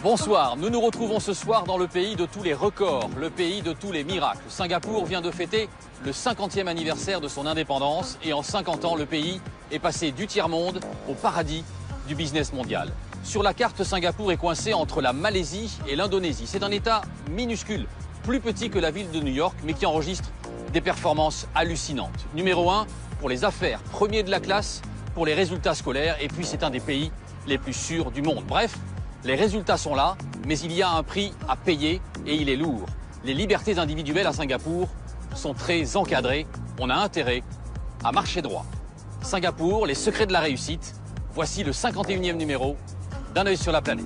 Bonsoir, nous nous retrouvons ce soir dans le pays de tous les records, le pays de tous les miracles. Singapour vient de fêter le 50e anniversaire de son indépendance et en 50 ans, le pays est passé du tiers-monde au paradis du business mondial. Sur la carte, Singapour est coincé entre la Malaisie et l'Indonésie. C'est un État minuscule, plus petit que la ville de New York, mais qui enregistre des performances hallucinantes. Numéro 1 pour les affaires, premier de la classe pour les résultats scolaires, et puis c'est un des pays les plus sûrs du monde. Bref, les résultats sont là, mais il y a un prix à payer et il est lourd. Les libertés individuelles à Singapour sont très encadrées. On a intérêt à marcher droit. Singapour, les secrets de la réussite. Voici le 51e numéro d'Un œil sur la planète.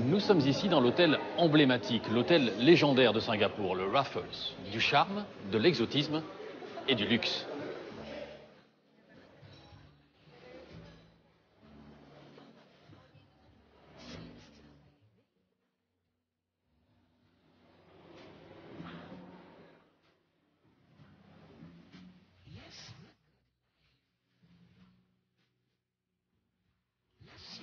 Nous sommes ici dans l'hôtel emblématique, l'hôtel légendaire de Singapour, le Raffles. Du charme, de l'exotisme et du luxe.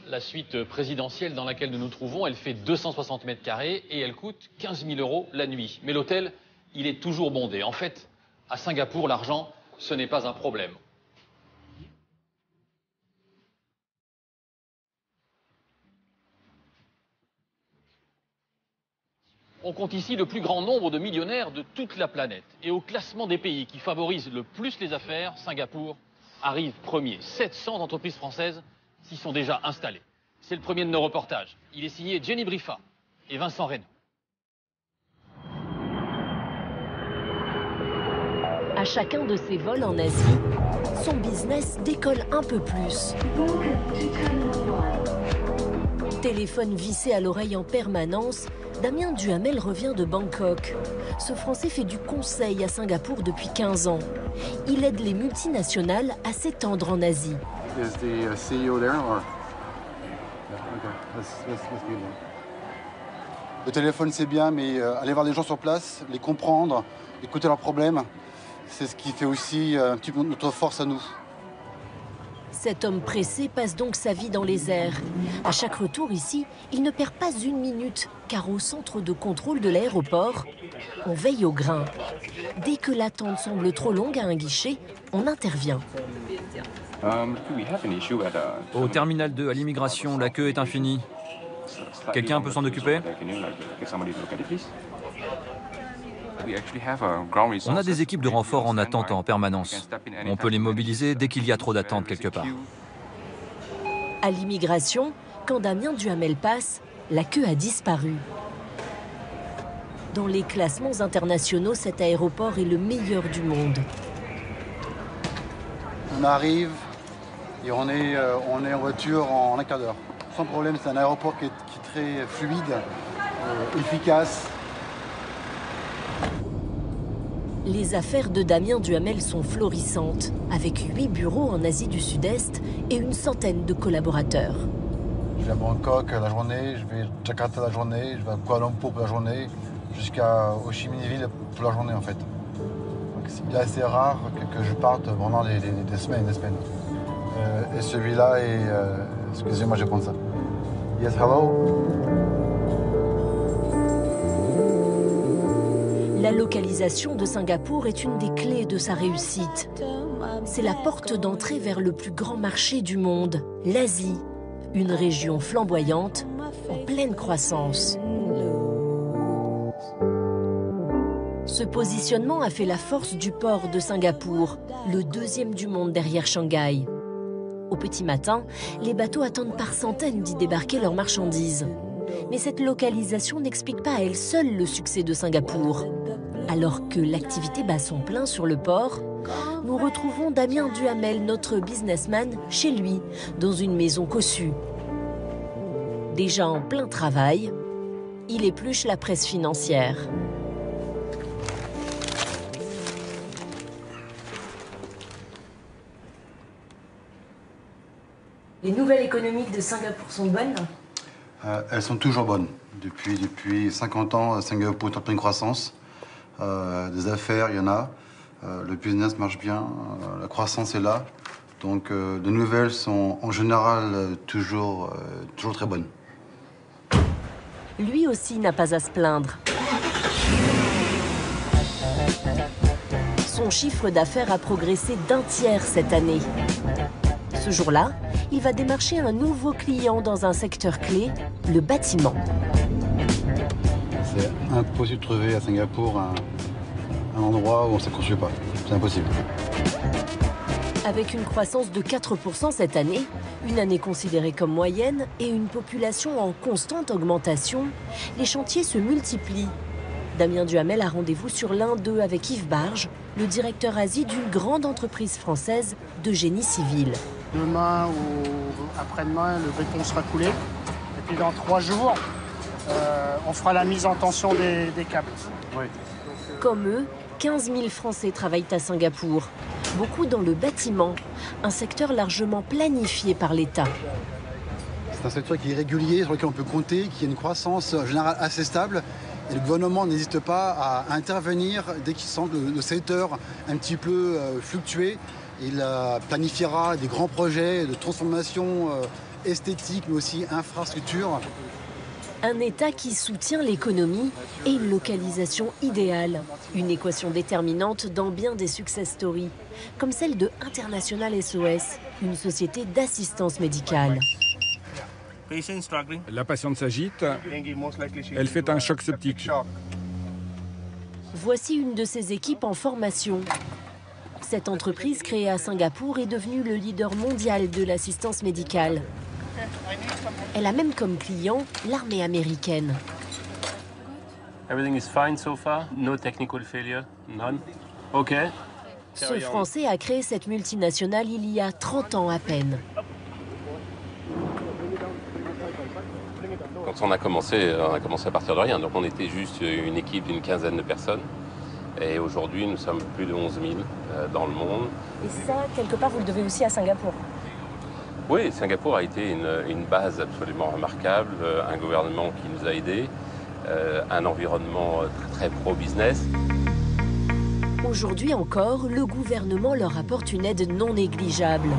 La suite présidentielle dans laquelle nous nous trouvons, elle fait 260 mètres carrés et elle coûte 15 000 € la nuit. Mais l'hôtel, il est toujours bondé. En fait, à Singapour, l'argent, ce n'est pas un problème. On compte ici le plus grand nombre de millionnaires de toute la planète. Et au classement des pays qui favorisent le plus les affaires, Singapour arrive premier. 700 entreprises françaises s'y sont déjà installées. C'est le premier de nos reportages. Il est signé Jenny Brifa et Vincent Reynaud. À chacun de ses vols en Asie, son business décolle un peu plus. Téléphone vissé à l'oreille en permanence, Damien Duhamel revient de Bangkok. Ce Français fait du conseil à Singapour depuis 15 ans. Il aide les multinationales à s'étendre en Asie. Is the CEO there or? Le téléphone c'est bien, mais aller voir les gens sur place, les comprendre, écouter leurs problèmes, c'est ce qui fait aussi un petit peu notre force à nous. Cet homme pressé passe donc sa vie dans les airs. À chaque retour ici, il ne perd pas une minute, car au centre de contrôle de l'aéroport, on veille au grain. Dès que l'attente semble trop longue à un guichet, on intervient. Au terminal 2, à l'immigration, la queue est infinie. Quelqu'un peut s'en occuper? On a des équipes de renfort en attente en permanence. On peut les mobiliser dès qu'il y a trop d'attente quelque part. À l'immigration, quand Damien Duhamel passe, la queue a disparu. Dans les classements internationaux, cet aéroport est le meilleur du monde. On arrive et on est en voiture en un quart d'heure. Sans problème, c'est un aéroport qui est très fluide, efficace. Les affaires de Damien Duhamel sont florissantes, avec 8 bureaux en Asie du Sud-Est et une centaine de collaborateurs. Je vais à Bangkok la journée, je vais à Jakarta la journée, je vais à Kuala Lumpur pour la journée, jusqu'à Ho Chi Minh Ville pour la journée en fait. Donc il est assez rare que je parte pendant des semaines et des semaines. Et celui-là est... excusez-moi, je vais prendre ça. Yes, hello. La localisation de Singapour est une des clés de sa réussite. C'est la porte d'entrée vers le plus grand marché du monde, l'Asie, une région flamboyante en pleine croissance. Ce positionnement a fait la force du port de Singapour, le deuxième du monde derrière Shanghai. Au petit matin, les bateaux attendent par centaines d'y débarquer leurs marchandises. Mais cette localisation n'explique pas à elle seule le succès de Singapour. Alors que l'activité bat son plein sur le port, nous retrouvons Damien Duhamel, notre businessman, chez lui, dans une maison cossue. Déjà en plein travail, il épluche la presse financière. Les nouvelles économiques de Singapour sont bonnes? Elles sont toujours bonnes. Depuis 50 ans, Singapour est en pleine croissance. Des affaires, il y en a. Le business marche bien. La croissance est là. Donc les nouvelles sont en général toujours très bonnes. Lui aussi n'a pas à se plaindre. Son chiffre d'affaires a progressé d'1/3 cette année. Ce jour-là, il va démarcher un nouveau client dans un secteur clé, le bâtiment. C'est impossible de trouver à Singapour un endroit où ça ne construit pas. C'est impossible. Avec une croissance de 4% cette année, une année considérée comme moyenne et une population en constante augmentation, les chantiers se multiplient. Damien Duhamel a rendez-vous sur l'un d'eux avec Yves Barge, le directeur Asie d'une grande entreprise française de génie civil. Demain ou après-demain, le béton sera coulé. Et puis dans 3 jours, on fera la mise en tension des câbles. Oui. Comme eux, 15 000 Français travaillent à Singapour. Beaucoup dans le bâtiment, un secteur largement planifié par l'État. C'est un secteur qui est régulier, sur lequel on peut compter, qui a une croissance générale assez stable. Et le gouvernement n'hésite pas à intervenir dès qu'il sent le secteur un petit peu fluctuer. Il planifiera des grands projets de transformation esthétique, mais aussi infrastructure. Un État qui soutient l'économie et une localisation idéale. Une équation déterminante dans bien des success stories, comme celle de International SOS, une société d'assistance médicale. La patiente s'agite, elle fait un choc septique. Voici une de ses équipes en formation. Cette entreprise créée à Singapour est devenue le leader mondial de l'assistance médicale. Elle a même comme client l'armée américaine. Everything is fine so far, no technical failure, none. OK. Ce Français a créé cette multinationale il y a 30 ans à peine. Quand on a commencé à partir de rien. Donc on était juste une équipe d'une quinzaine de personnes. Et aujourd'hui, nous sommes plus de 11 000 dans le monde. Et ça, quelque part, vous le devez aussi à Singapour? Oui, Singapour a été une base absolument remarquable, un gouvernement qui nous a aidés, un environnement très pro-business. Aujourd'hui encore, le gouvernement leur apporte une aide non négligeable.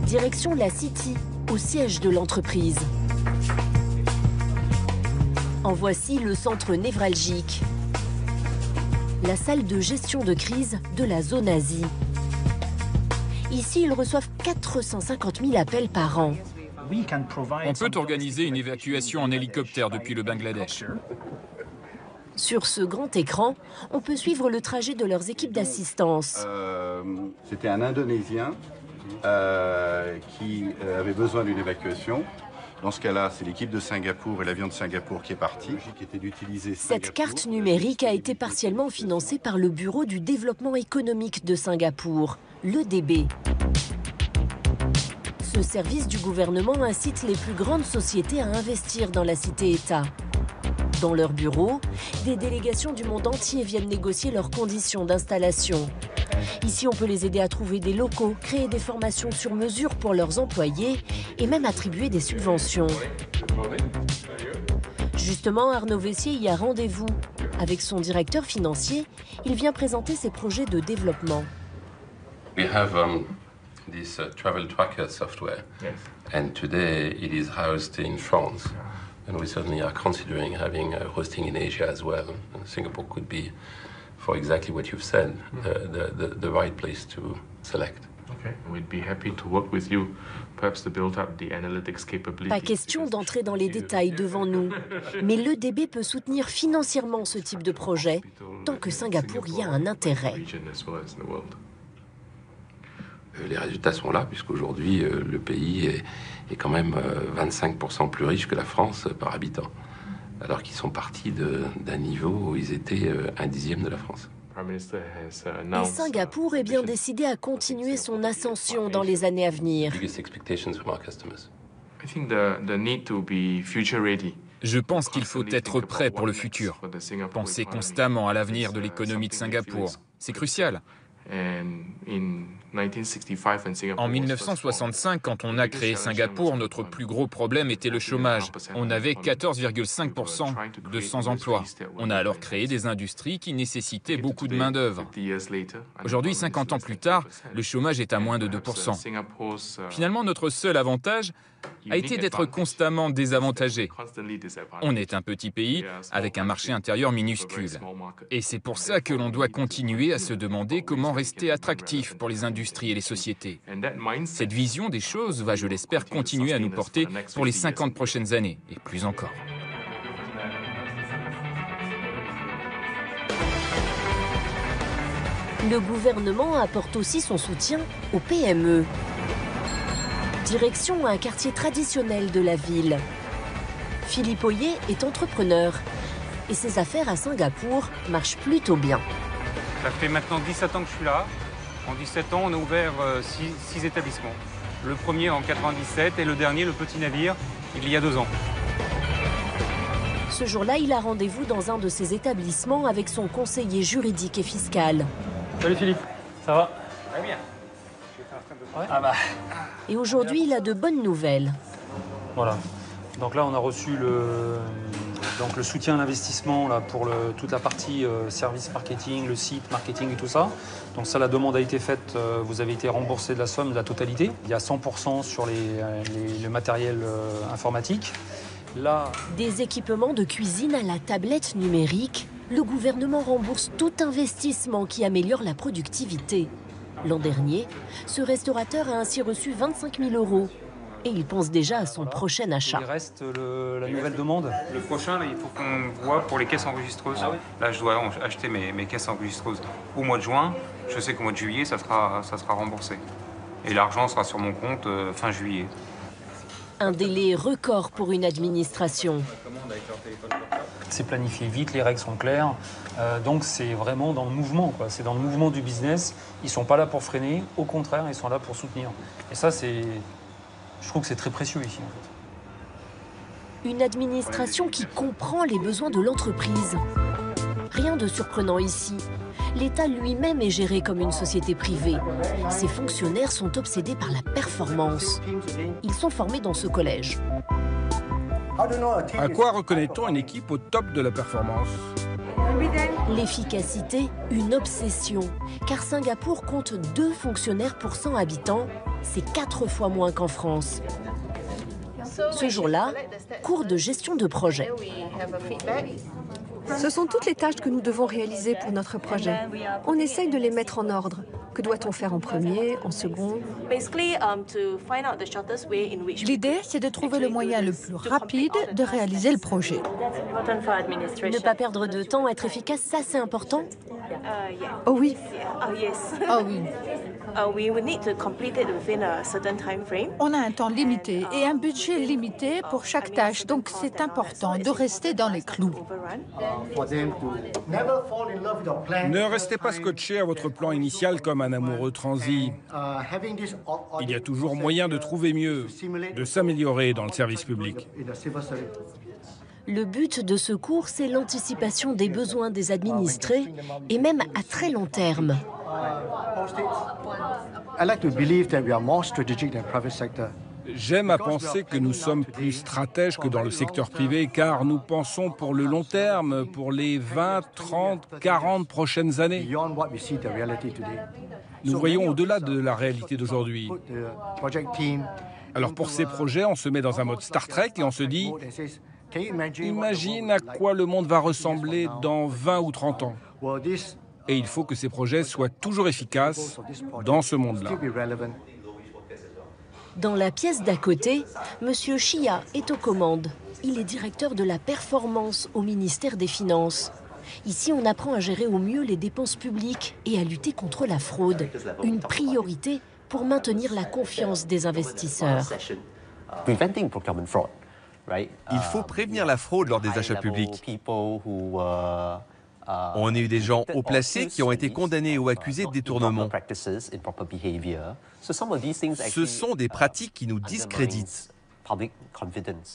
Direction la City, au siège de l'entreprise. En voici le centre névralgique, la salle de gestion de crise de la zone Asie. Ici, ils reçoivent 450 000 appels par an. On peut organiser une évacuation en hélicoptère depuis le Bangladesh. Sur ce grand écran, on peut suivre le trajet de leurs équipes d'assistance. C'était un Indonésien qui avait besoin d'une évacuation. Dans ce cas-là, c'est l'équipe de Singapour et l'avion de Singapour qui est parti. Cette carte numérique a été partiellement financée par le Bureau du développement économique de Singapour, l'EDB. Ce service du gouvernement incite les plus grandes sociétés à investir dans la cité-État. Dans leurs bureaux, des délégations du monde entier viennent négocier leurs conditions d'installation. Ici, on peut les aider à trouver des locaux, créer des formations sur mesure pour leurs employés et même attribuer des subventions. Justement, Arnaud Vessier y a rendez-vous. Avec son directeur financier, il vient présenter ses projets de développement. We have this travel tracker software, and today it is housed in France. And we certainly are considering having hosting in Asia as well. And Singapore could be, for exactly what you've said, the right place to select. Okay, we'd be happy to work with you, perhaps to build up the analytics capabilities. Pas question d'entrer dans les détails devant nous, mais l'EDB peut soutenir financièrement ce type de projet, tant que Singapour y a un intérêt. Les résultats sont là, puisqu'aujourd'hui, le pays est quand même 25% plus riche que la France par habitant, alors qu'ils sont partis d'un niveau où ils étaient 1/10 de la France. Et Singapour est bien décidé à continuer son ascension dans les années à venir. Je pense qu'il faut être prêt pour le futur. Penser constamment à l'avenir de l'économie de Singapour. C'est crucial. En 1965, quand on a créé Singapour, notre plus gros problème était le chômage. On avait 14,5% de sans-emploi. On a alors créé des industries qui nécessitaient beaucoup de main-d'œuvre. Aujourd'hui, 50 ans plus tard, le chômage est à moins de 2%. Finalement, notre seul avantage a été d'être constamment désavantagé. On est un petit pays avec un marché intérieur minuscule. Et c'est pour ça que l'on doit continuer à se demander comment rester attractif pour les industries et les sociétés. Cette vision des choses va, je l'espère, continuer à nous porter pour les 50 prochaines années, et plus encore. Le gouvernement apporte aussi son soutien aux PME. Direction un quartier traditionnel de la ville. Philippe Oyer est entrepreneur et ses affaires à Singapour marchent plutôt bien. Ça fait maintenant 17 ans que je suis là. En 17 ans, on a ouvert 6 établissements. Le premier en 97 et le dernier, le Petit Navire, il y a 2 ans. Ce jour-là, il a rendez-vous dans un de ses établissements avec son conseiller juridique et fiscal. Salut Philippe, ça va? Très bien. Ouais. Et aujourd'hui, il a de bonnes nouvelles. Voilà. Donc là, on a reçu le soutien à l'investissement là, pour toute la partie service marketing, le site marketing et tout ça. Donc ça, la demande a été faite, vous avez été remboursé de la somme, de la totalité. Il y a 100% sur le matériel informatique. Là... Des équipements de cuisine à la tablette numérique, le gouvernement rembourse tout investissement qui améliore la productivité. L'an dernier, ce restaurateur a ainsi reçu 25 000 € et il pense déjà à son prochain achat. Il reste la nouvelle demande. Le prochain, là, il faut qu'on voit pour les caisses enregistreuses. Ah oui. Là, je dois acheter mes caisses enregistreuses au mois de juin. Je sais qu'au mois de juillet, ça sera remboursé. Et l'argent sera sur mon compte fin juillet. Un délai record pour une administration. C'est planifié vite, les règles sont claires. Donc c'est vraiment dans le mouvement, quoi. C'est dans le mouvement du business. Ils ne sont pas là pour freiner, au contraire, ils sont là pour soutenir. Et ça, je trouve que c'est très précieux ici. En fait. Une administration qui comprend les besoins de l'entreprise. Rien de surprenant ici. L'État lui-même est géré comme une société privée. Ses fonctionnaires sont obsédés par la performance. Ils sont formés dans ce collège. À quoi reconnaît-on une équipe au top de la performance? L'efficacité, une obsession. Car Singapour compte 2 fonctionnaires pour 100 habitants. C'est 4 fois moins qu'en France. Ce jour-là, cours de gestion de projet. Ce sont toutes les tâches que nous devons réaliser pour notre projet. On essaye de les mettre en ordre. Que doit-on faire en premier, en second? L'idée, c'est de trouver le moyen le plus rapide de réaliser le projet. Ne pas perdre de temps, être efficace, ça c'est important. Oh oui. Oh oui. On a un temps limité et un budget limité pour chaque tâche, donc c'est important de rester dans les clous. Ne restez pas scotché à votre plan initial comme un amoureux transi. Il y a toujours moyen de trouver mieux, de s'améliorer dans le service public. Le but de ce cours, c'est l'anticipation des besoins des administrés et même à très long terme. J'aime à penser que nous sommes plus stratèges que dans le secteur privé car nous pensons pour le long terme, pour les 20, 30, 40 prochaines années. Nous voyons au-delà de la réalité d'aujourd'hui. Alors pour ces projets, on se met dans un mode Star Trek et on se dit « Imagine à quoi le monde va ressembler dans 20 ou 30 ans ». Et il faut que ces projets soient toujours efficaces dans ce monde-là. Dans la pièce d'à côté, M. Chia est aux commandes. Il est directeur de la performance au ministère des Finances. Ici, on apprend à gérer au mieux les dépenses publiques et à lutter contre la fraude. Une priorité pour maintenir la confiance des investisseurs. Il faut prévenir la fraude lors des achats publics. On a eu des gens haut placés qui ont été condamnés ou accusés de détournement. Ce sont des pratiques qui nous discréditent.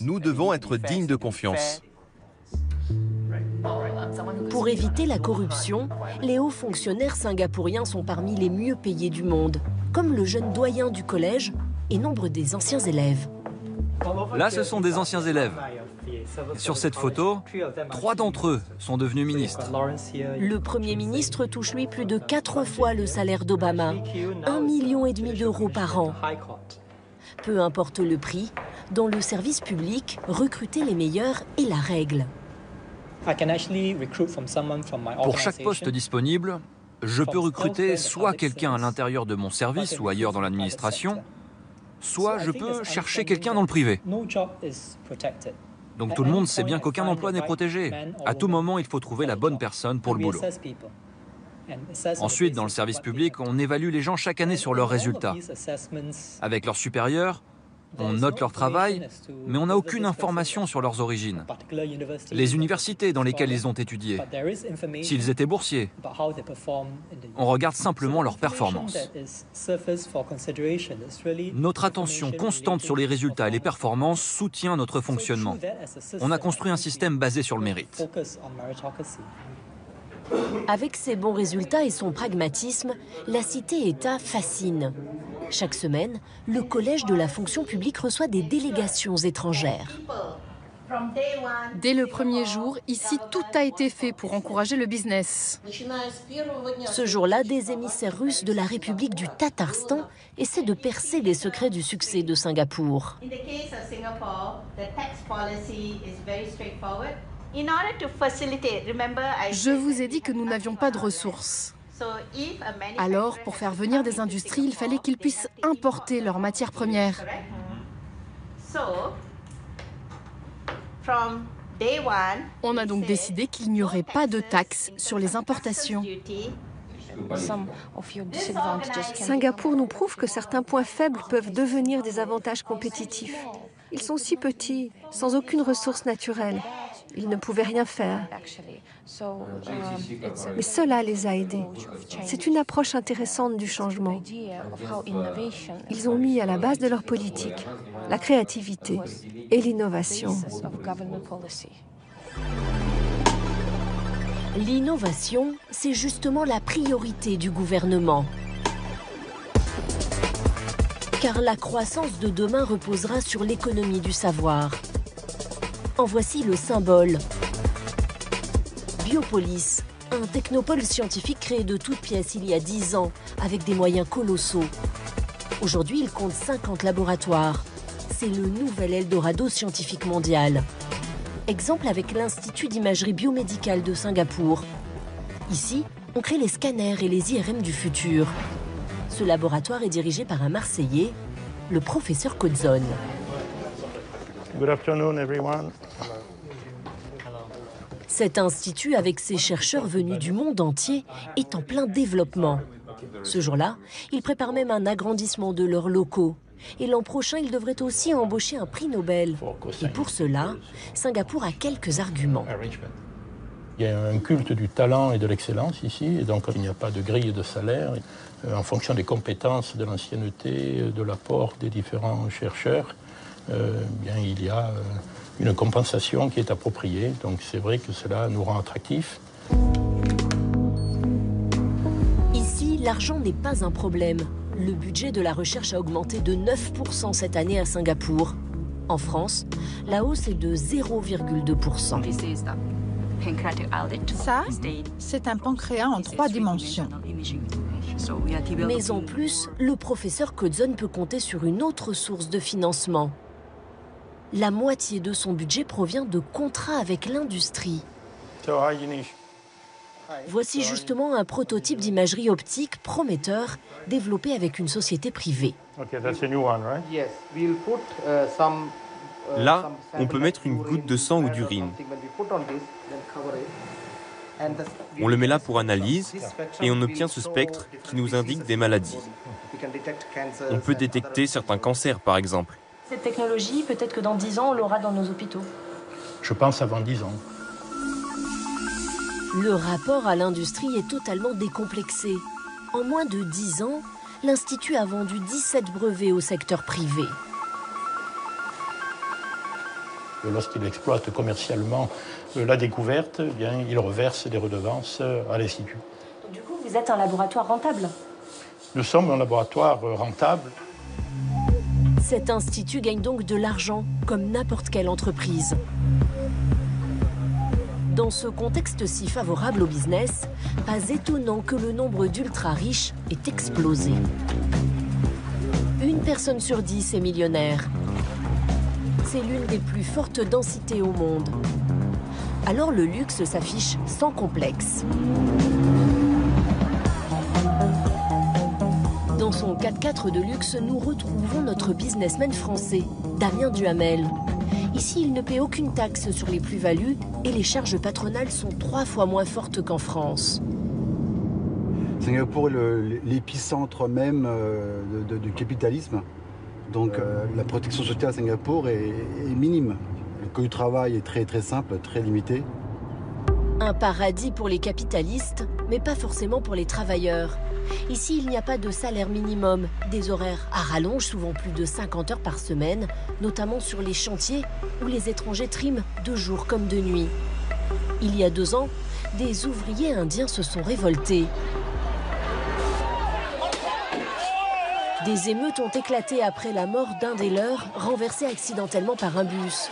Nous devons être dignes de confiance. Pour éviter la corruption, les hauts fonctionnaires singapouriens sont parmi les mieux payés du monde, comme le jeune doyen du collège et nombre des anciens élèves. Là, ce sont des anciens élèves. Sur cette photo, 3 d'entre eux sont devenus ministres. Le Premier ministre touche lui plus de 4 fois le salaire d'Obama, 1,5 million d'euros par an. Peu importe le prix, dans le service public, recruter les meilleurs est la règle. Pour chaque poste disponible, je peux recruter soit quelqu'un à l'intérieur de mon service ou ailleurs dans l'administration, soit je peux chercher quelqu'un dans le privé. Donc tout le monde sait bien qu'aucun emploi n'est protégé. À tout moment, il faut trouver la bonne personne pour le boulot. Ensuite, dans le service public, on évalue les gens chaque année sur leurs résultats. Avec leurs supérieurs, on note leur travail, mais on n'a aucune information sur leurs origines. Les universités dans lesquelles ils ont étudié, s'ils étaient boursiers. On regarde simplement leurs performances. Notre attention constante sur les résultats et les performances soutient notre fonctionnement. On a construit un système basé sur le mérite. Avec ses bons résultats et son pragmatisme, la cité-État fascine. Chaque semaine, le collège de la fonction publique reçoit des délégations étrangères. Dès le premier jour, ici, tout a été fait pour encourager le business. Ce jour-là, des émissaires russes de la République du Tatarstan essaient de percer les secrets du succès de Singapour. Je vous ai dit que nous n'avions pas de ressources. Alors, pour faire venir des industries, il fallait qu'ils puissent importer leurs matières premières. On a donc décidé qu'il n'y aurait pas de taxes sur les importations. Singapour nous prouve que certains points faibles peuvent devenir des avantages compétitifs. Ils sont si petits, sans aucune ressource naturelle. Ils ne pouvaient rien faire. Mais cela les a aidés. C'est une approche intéressante du changement. Ils ont mis à la base de leur politique la créativité et l'innovation. L'innovation, c'est justement la priorité du gouvernement. Car la croissance de demain reposera sur l'économie du savoir. En voici le symbole. Biopolis, un technopole scientifique créé de toutes pièces il y a 10 ans, avec des moyens colossaux. Aujourd'hui, il compte 50 laboratoires. C'est le nouvel Eldorado scientifique mondial. Exemple avec l'Institut d'imagerie biomédicale de Singapour. Ici, on crée les scanners et les IRM du futur. Ce laboratoire est dirigé par un Marseillais, le professeur Codzon. Good afternoon, everyone. Cet institut, avec ses chercheurs venus du monde entier, est en plein développement. Ce jour-là, ils préparent même un agrandissement de leurs locaux. Et l'an prochain, ils devraient aussi embaucher un prix Nobel. Et pour cela, Singapour a quelques arguments. Il y a un culte du talent et de l'excellence ici, et donc il n'y a pas de grille de salaire. En fonction des compétences, de l'ancienneté, de l'apport des différents chercheurs, bien, il y a une compensation qui est appropriée. Donc c'est vrai que cela nous rend attractifs. Ici, l'argent n'est pas un problème. Le budget de la recherche a augmenté de 9% cette année à Singapour. En France, la hausse est de 0,2%. Ça, c'est un pancréas en 3 dimensions. Mais en plus, le professeur Codzon peut compter sur une autre source de financement. La moitié de son budget provient de contrats avec l'industrie. Voici justement un prototype d'imagerie optique prometteur développé avec une société privée. Là, on peut mettre une goutte de sang ou d'urine. On le met là pour analyse et on obtient ce spectre qui nous indique des maladies. On peut détecter certains cancers, par exemple. Cette technologie, peut-être que dans 10 ans, on l'aura dans nos hôpitaux. Je pense avant 10 ans. Le rapport à l'industrie est totalement décomplexé. En moins de 10 ans, l'Institut a vendu 17 brevets au secteur privé. Lorsqu'il exploite commercialement la découverte, eh bien, il reverse des redevances à l'Institut. Du coup, vous êtes un laboratoire rentable? Nous sommes un laboratoire rentable. Cet institut gagne donc de l'argent, comme n'importe quelle entreprise. Dans ce contexte si favorable au business, pas étonnant que le nombre d'ultra-riches ait explosé. Une personne sur 10 est millionnaire. C'est l'une des plus fortes densités au monde. Alors le luxe s'affiche sans complexe. Dans son 4x4 de luxe, nous retrouvons notre businessman français, Damien Duhamel. Ici, il ne paie aucune taxe sur les plus-values et les charges patronales sont 3 fois moins fortes qu'en France. Singapour est l'épicentre même du capitalisme. Donc la protection sociale à Singapour est minime. Le coût du travail est très simple, très limité. Un paradis pour les capitalistes, mais pas forcément pour les travailleurs. Ici, il n'y a pas de salaire minimum, des horaires à rallonge, souvent plus de 50 heures par semaine, notamment sur les chantiers où les étrangers triment de jour comme de nuit. Il y a 2 ans, des ouvriers indiens se sont révoltés. Des émeutes ont éclaté après la mort d'un des leurs, renversé accidentellement par un bus.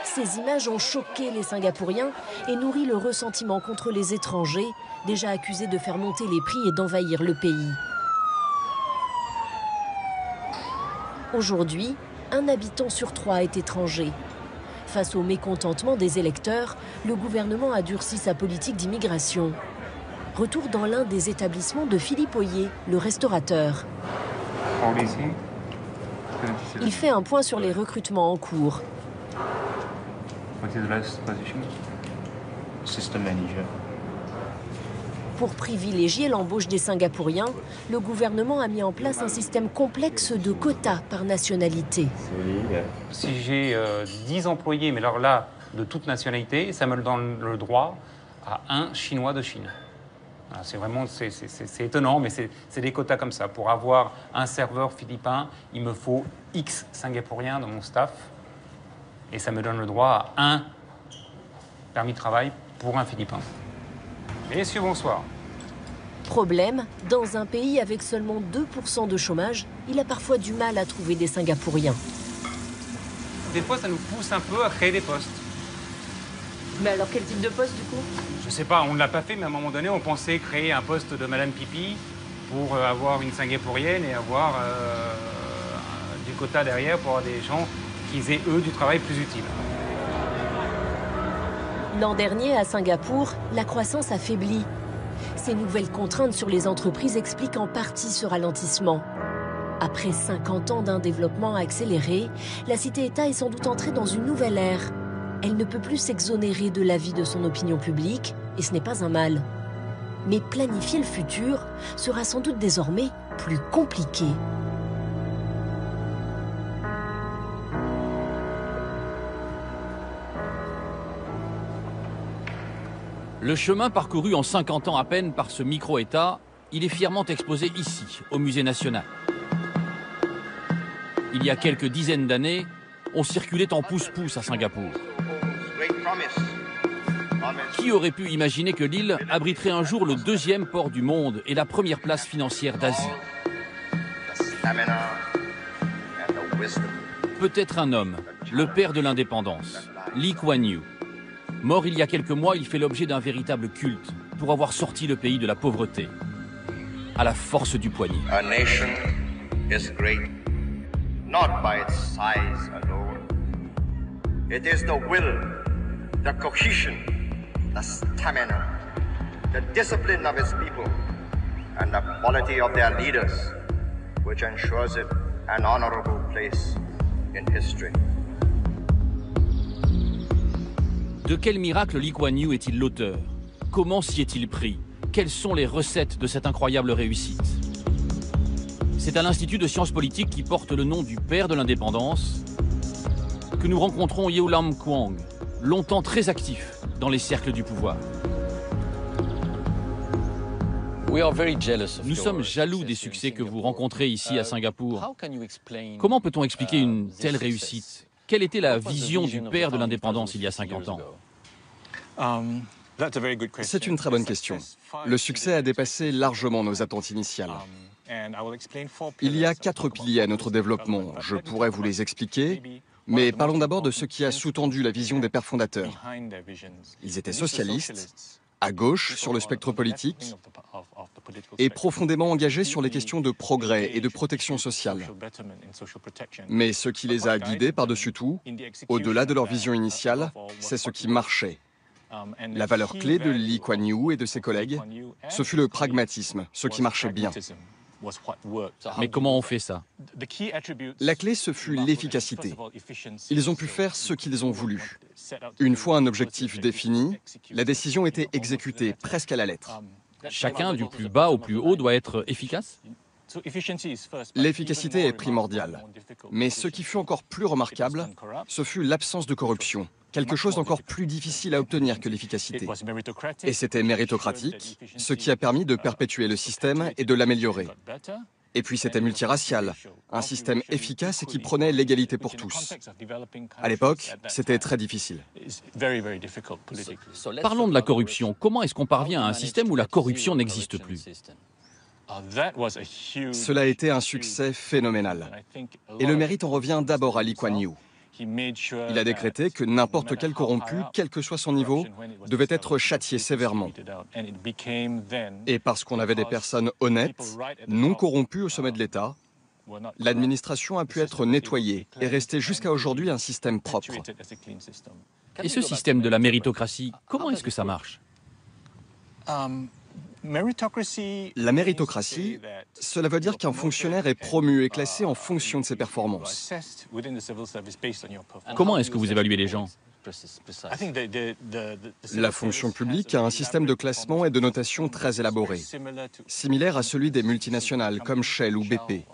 Ces images ont choqué les Singapouriens et nourri le ressentiment contre les étrangers, déjà accusés de faire monter les prix et d'envahir le pays. Aujourd'hui, un habitant sur 3 est étranger. Face au mécontentement des électeurs, le gouvernement a durci sa politique d'immigration. Retour dans l'un des établissements de Philippe Oyer, le restaurateur. Il fait un point sur les recrutements en cours. Pour privilégier l'embauche des Singapouriens, le gouvernement a mis en place un système complexe de quotas par nationalité. Si j'ai 10 employés, mais alors là, de toute nationalité, ça me donne le droit à un Chinois de Chine. C'est vraiment, c'est étonnant, mais c'est des quotas comme ça. Pour avoir un serveur philippin, il me faut X Singapouriens dans mon staff. Et ça me donne le droit à un permis de travail pour un Philippin. Messieurs, bonsoir. Problème, dans un pays avec seulement 2% de chômage, il a parfois du mal à trouver des Singapouriens. Des fois, ça nous pousse un peu à créer des postes. Mais alors, quel type de poste, du coup? Je sais pas, on ne l'a pas fait, mais à un moment donné, on pensait créer un poste de Madame Pipi pour avoir une Singapourienne et avoir du quota derrière pour avoir des gens qui aient, eux, du travail plus utile. L'an dernier, à Singapour, la croissance a faibli. Ces nouvelles contraintes sur les entreprises expliquent en partie ce ralentissement. Après 50 ans d'un développement accéléré, la cité-État est sans doute entrée dans une nouvelle ère. Elle ne peut plus s'exonérer de l'avis de son opinion publique, et ce n'est pas un mal. Mais planifier le futur sera sans doute désormais plus compliqué. Le chemin parcouru en 50 ans à peine par ce micro-État, il est fièrement exposé ici, au Musée national. Il y a quelques dizaines d'années, on circulait en pouce-pouce à Singapour. Qui aurait pu imaginer que l'île abriterait un jour le 2e port du monde et la première place financière d'Asie? Peut-être un homme, le père de l'indépendance, Lee Kuan Yew. Mort il y a quelques mois, il fait l'objet d'un véritable culte pour avoir sorti le pays de la pauvreté, à la force du poignet. A nation is great, not by its size alone. It is the will, the cohesion, the stamina, the discipline of its people, and the quality of their leaders, which ensures it an honorable place in history. De quel miracle Lee Kuan Yew est-il l'auteur? Comment s'y est-il pris? Quelles sont les recettes de cette incroyable réussite? C'est à l'Institut de sciences politiques qui porte le nom du père de l'indépendance que nous rencontrons Yew Lam Kwong, longtemps très actif dans les cercles du pouvoir. Nous sommes jaloux des succès que vous rencontrez ici à Singapour. Comment peut-on expliquer une telle réussite? Quelle était la vision du père de l'indépendance il y a 50 ans? C'est une très bonne question. Le succès a dépassé largement nos attentes initiales. Il y a 4 piliers à notre développement. Je pourrais vous les expliquer, mais parlons d'abord de ce qui a sous-tendu la vision des pères fondateurs. Ils étaient socialistes, à gauche sur le spectre politique, et profondément engagés sur les questions de progrès et de protection sociale. Mais ce qui les a guidés par-dessus tout, au-delà de leur vision initiale, c'est ce qui marchait. La valeur clé de Lee Kuan Yew et de ses collègues, ce fut le pragmatisme, ce qui marchait bien. Mais comment on fait ça? La clé, ce fut l'efficacité. Ils ont pu faire ce qu'ils ont voulu. Une fois un objectif défini, la décision était exécutée presque à la lettre. Chacun, du plus bas au plus haut, doit être efficace? L'efficacité est primordiale. Mais ce qui fut encore plus remarquable, ce fut l'absence de corruption. Quelque chose d'encore plus difficile à obtenir que l'efficacité. Et c'était méritocratique, ce qui a permis de perpétuer le système et de l'améliorer. Et puis c'était multiracial, un système efficace et qui prenait l'égalité pour tous. À l'époque, c'était très difficile. Parlons de la corruption. Comment est-ce qu'on parvient à un système où la corruption n'existe plus? Cela a été un succès phénoménal. Et le mérite en revient d'abord à Lee Kuan Yew. Il a décrété que n'importe quel corrompu, quel que soit son niveau, devait être châtié sévèrement. Et parce qu'on avait des personnes honnêtes, non corrompues au sommet de l'État, l'administration a pu être nettoyée et rester jusqu'à aujourd'hui un système propre. Et ce système de la méritocratie, comment est-ce que ça marche? La méritocratie, cela veut dire qu'un fonctionnaire est promu et classé en fonction de ses performances. Comment est-ce que vous évaluez les gens? La fonction publique a un système de classement et de notation très élaboré, similaire à celui des multinationales comme Shell ou BP.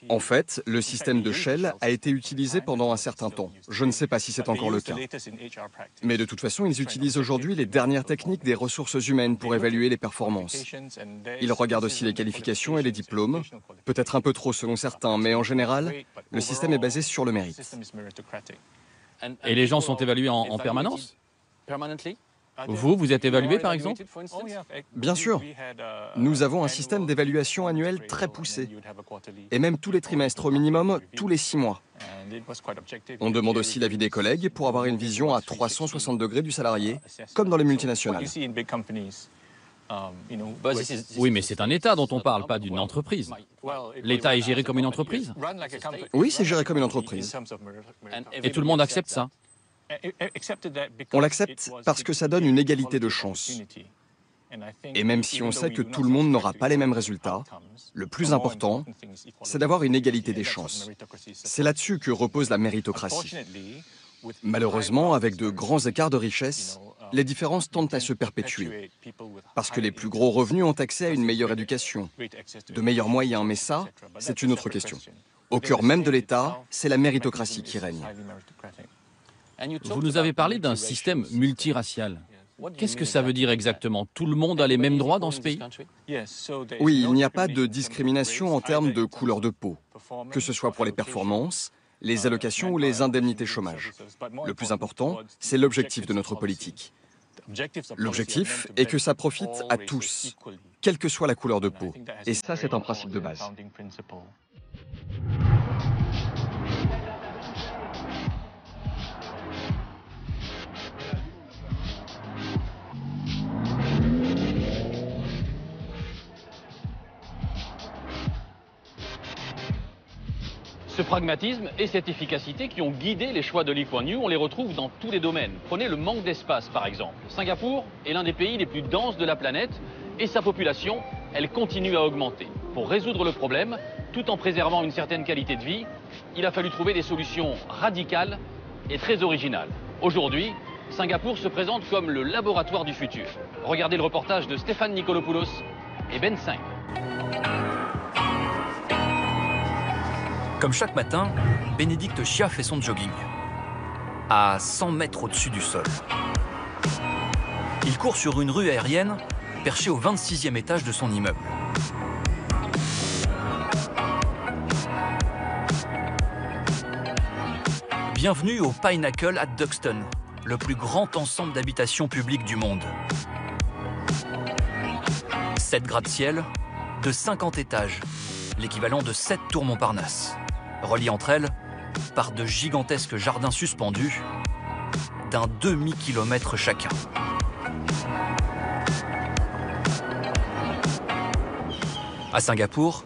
En fait, le système de Shell a été utilisé pendant un certain temps. Je ne sais pas si c'est encore le cas. Mais de toute façon, ils utilisent aujourd'hui les dernières techniques des ressources humaines pour évaluer les performances. Ils regardent aussi les qualifications et les diplômes, peut-être un peu trop selon certains, mais en général, le système est basé sur le mérite. Et les gens sont évalués en permanence? Vous êtes évalué par exemple? Bien sûr. Nous avons un système d'évaluation annuel très poussé. Et même tous les trimestres, au minimum tous les 6 mois. On demande aussi l'avis des collègues pour avoir une vision à 360 degrés du salarié, comme dans les multinationales. Oui, mais c'est un État dont on parle, pas d'une entreprise. L'État est géré comme une entreprise? Oui, c'est géré comme une entreprise. Et tout le monde accepte ça? On l'accepte parce que ça donne une égalité de chance. Et même si on sait que tout le monde n'aura pas les mêmes résultats, le plus important, c'est d'avoir une égalité des chances. C'est là-dessus que repose la méritocratie. Malheureusement, avec de grands écarts de richesse, les différences tendent à se perpétuer. Parce que les plus gros revenus ont accès à une meilleure éducation, de meilleurs moyens, mais ça, c'est une autre question. Au cœur même de l'État, c'est la méritocratie qui règne. Vous nous avez parlé d'un système multiracial. Qu'est-ce que ça veut dire exactement? Tout le monde a les mêmes droits dans ce pays? Oui, il n'y a pas de discrimination en termes de couleur de peau, que ce soit pour les performances, les allocations ou les indemnités chômage. Le plus important, c'est l'objectif de notre politique. L'objectif est que ça profite à tous, quelle que soit la couleur de peau. Et ça, c'est un principe de base. Ce pragmatisme et cette efficacité qui ont guidé les choix de Lee Kuan Yew, on les retrouve dans tous les domaines. Prenez le manque d'espace par exemple. Singapour est l'un des pays les plus denses de la planète et sa population, elle continue à augmenter. Pour résoudre le problème, tout en préservant une certaine qualité de vie, il a fallu trouver des solutions radicales et très originales. Aujourd'hui, Singapour se présente comme le laboratoire du futur. Regardez le reportage de Stéphane Nikolopoulos et Ben 5. Comme chaque matin, Bénédicte Chia fait son jogging, à 100 mètres au-dessus du sol. Il court sur une rue aérienne perchée au 26e étage de son immeuble. Bienvenue au Pinnacle at Duxton, le plus grand ensemble d'habitations publiques du monde. 7 gratte-ciel de 50 étages, l'équivalent de 7 tours Montparnasse, reliées entre elles par de gigantesques jardins suspendus d'un demi-kilomètre chacun. À Singapour,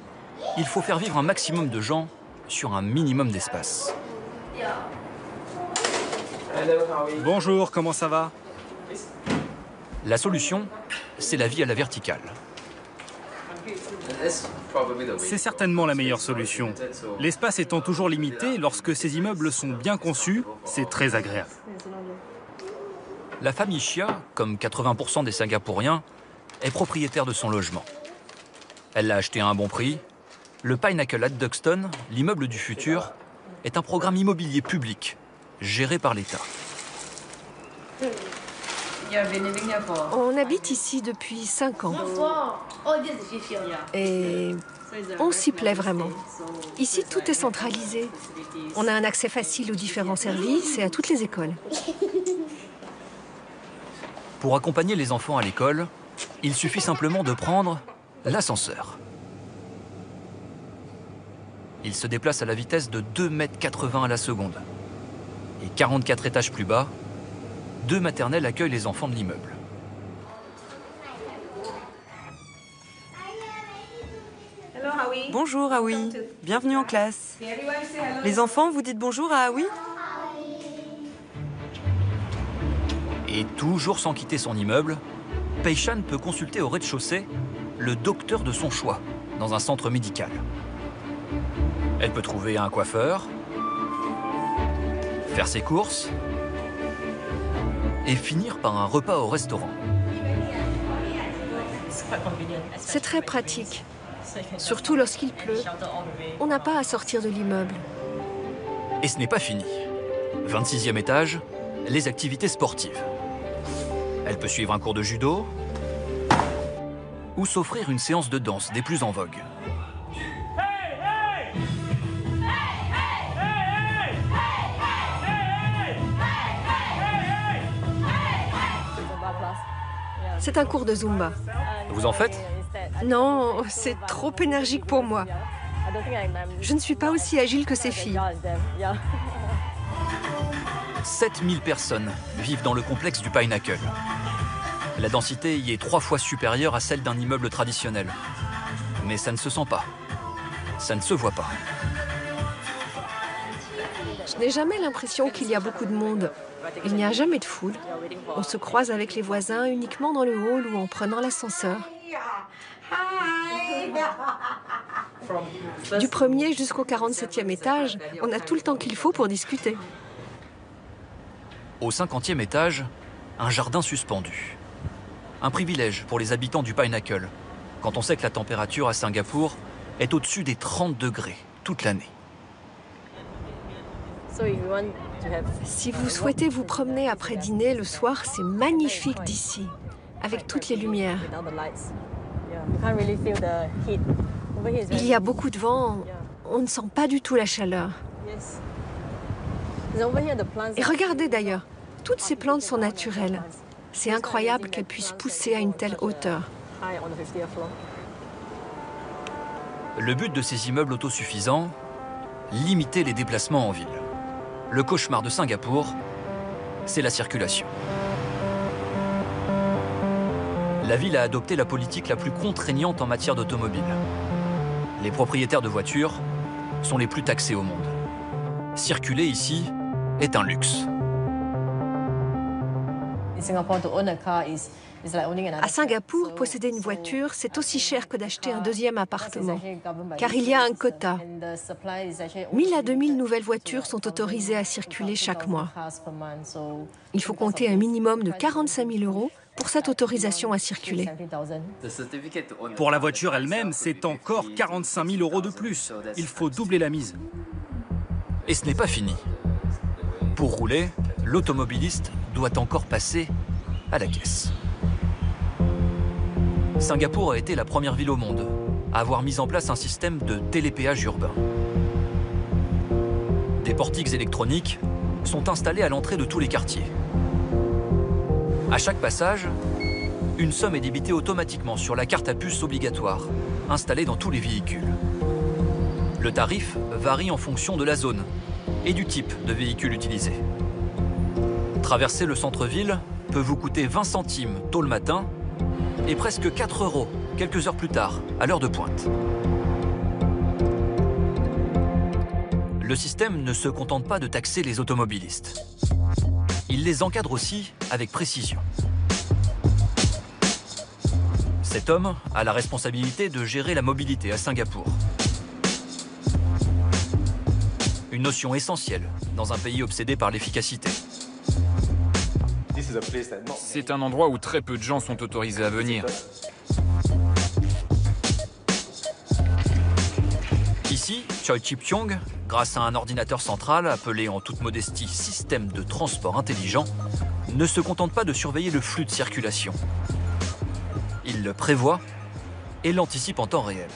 il faut faire vivre un maximum de gens sur un minimum d'espace. Bonjour, comment ça va? La solution, c'est la vie à la verticale. C'est certainement la meilleure solution. L'espace étant toujours limité, lorsque ces immeubles sont bien conçus, c'est très agréable. La famille Chia, comme 80% des Singapouriens, est propriétaire de son logement. Elle l'a acheté à un bon prix. Le Pinnacle at Duxton, l'immeuble du futur, est un programme immobilier public, géré par l'État. On habite ici depuis 5 ans. Et on s'y plaît vraiment. Ici, tout est centralisé. On a un accès facile aux différents services et à toutes les écoles. Pour accompagner les enfants à l'école, il suffit simplement de prendre l'ascenseur. Il se déplace à la vitesse de 2,80 m à la seconde. Et 44 étages plus bas, 2 maternelles accueillent les enfants de l'immeuble. Bonjour Aoi, bienvenue en classe. Les enfants, vous dites bonjour à Aoi? Et toujours sans quitter son immeuble, Pei Shan peut consulter au rez-de-chaussée le docteur de son choix dans un centre médical. Elle peut trouver un coiffeur, faire ses courses et finir par un repas au restaurant. C'est très pratique, surtout lorsqu'il pleut. On n'a pas à sortir de l'immeuble. Et ce n'est pas fini. 26e étage, les activités sportives. Elle peut suivre un cours de judo ou s'offrir une séance de danse des plus en vogue. C'est un cours de Zumba. Vous en faites? Non, c'est trop énergique pour moi. Je ne suis pas aussi agile que ces filles. 7000 personnes vivent dans le complexe du Pinnacle. La densité y est 3 fois supérieure à celle d'un immeuble traditionnel. Mais ça ne se sent pas. Ça ne se voit pas. Je n'ai jamais l'impression qu'il y a beaucoup de monde. Il n'y a jamais de foule. On se croise avec les voisins uniquement dans le hall ou en prenant l'ascenseur. Du 1er jusqu'au 47e étage, on a tout le temps qu'il faut pour discuter. Au 50e étage, un jardin suspendu. Un privilège pour les habitants du Pinnacle, quand on sait que la température à Singapour est au-dessus des 30 degrés toute l'année. Si vous souhaitez vous promener après dîner le soir, c'est magnifique d'ici, avec toutes les lumières. Il y a beaucoup de vent, on ne sent pas du tout la chaleur. Et regardez d'ailleurs, toutes ces plantes sont naturelles. C'est incroyable qu'elles puissent pousser à une telle hauteur. Le but de ces immeubles autosuffisants, limiter les déplacements en ville. Le cauchemar de Singapour, c'est la circulation. La ville a adopté la politique la plus contraignante en matière d'automobile. Les propriétaires de voitures sont les plus taxés au monde. Circuler ici est un luxe. À Singapour, posséder une voiture, c'est aussi cher que d'acheter un deuxième appartement, car il y a un quota. 1000 à 2000 nouvelles voitures sont autorisées à circuler chaque mois. Il faut compter un minimum de 45 000 € pour cette autorisation à circuler. Pour la voiture elle-même, c'est encore 45 000 € de plus. Il faut doubler la mise. Et ce n'est pas fini. Pour rouler, l'automobiliste doit encore passer à la caisse. Singapour a été la première ville au monde à avoir mis en place un système de télépéage urbain. Des portiques électroniques sont installés à l'entrée de tous les quartiers. À chaque passage, une somme est débitée automatiquement sur la carte à puce obligatoire, installée dans tous les véhicules. Le tarif varie en fonction de la zone et du type de véhicule utilisé. Traverser le centre-ville peut vous coûter 20 centimes tôt le matin et presque 4 € quelques heures plus tard, à l'heure de pointe. Le système ne se contente pas de taxer les automobilistes. Il les encadre aussi avec précision. Cet homme a la responsabilité de gérer la mobilité à Singapour. Une notion essentielle dans un pays obsédé par l'efficacité. C'est un endroit où très peu de gens sont autorisés à venir. Ici, Choi Chip-Chung, grâce à un ordinateur central appelé en toute modestie système de transport intelligent, ne se contente pas de surveiller le flux de circulation. Il le prévoit et l'anticipe en temps réel.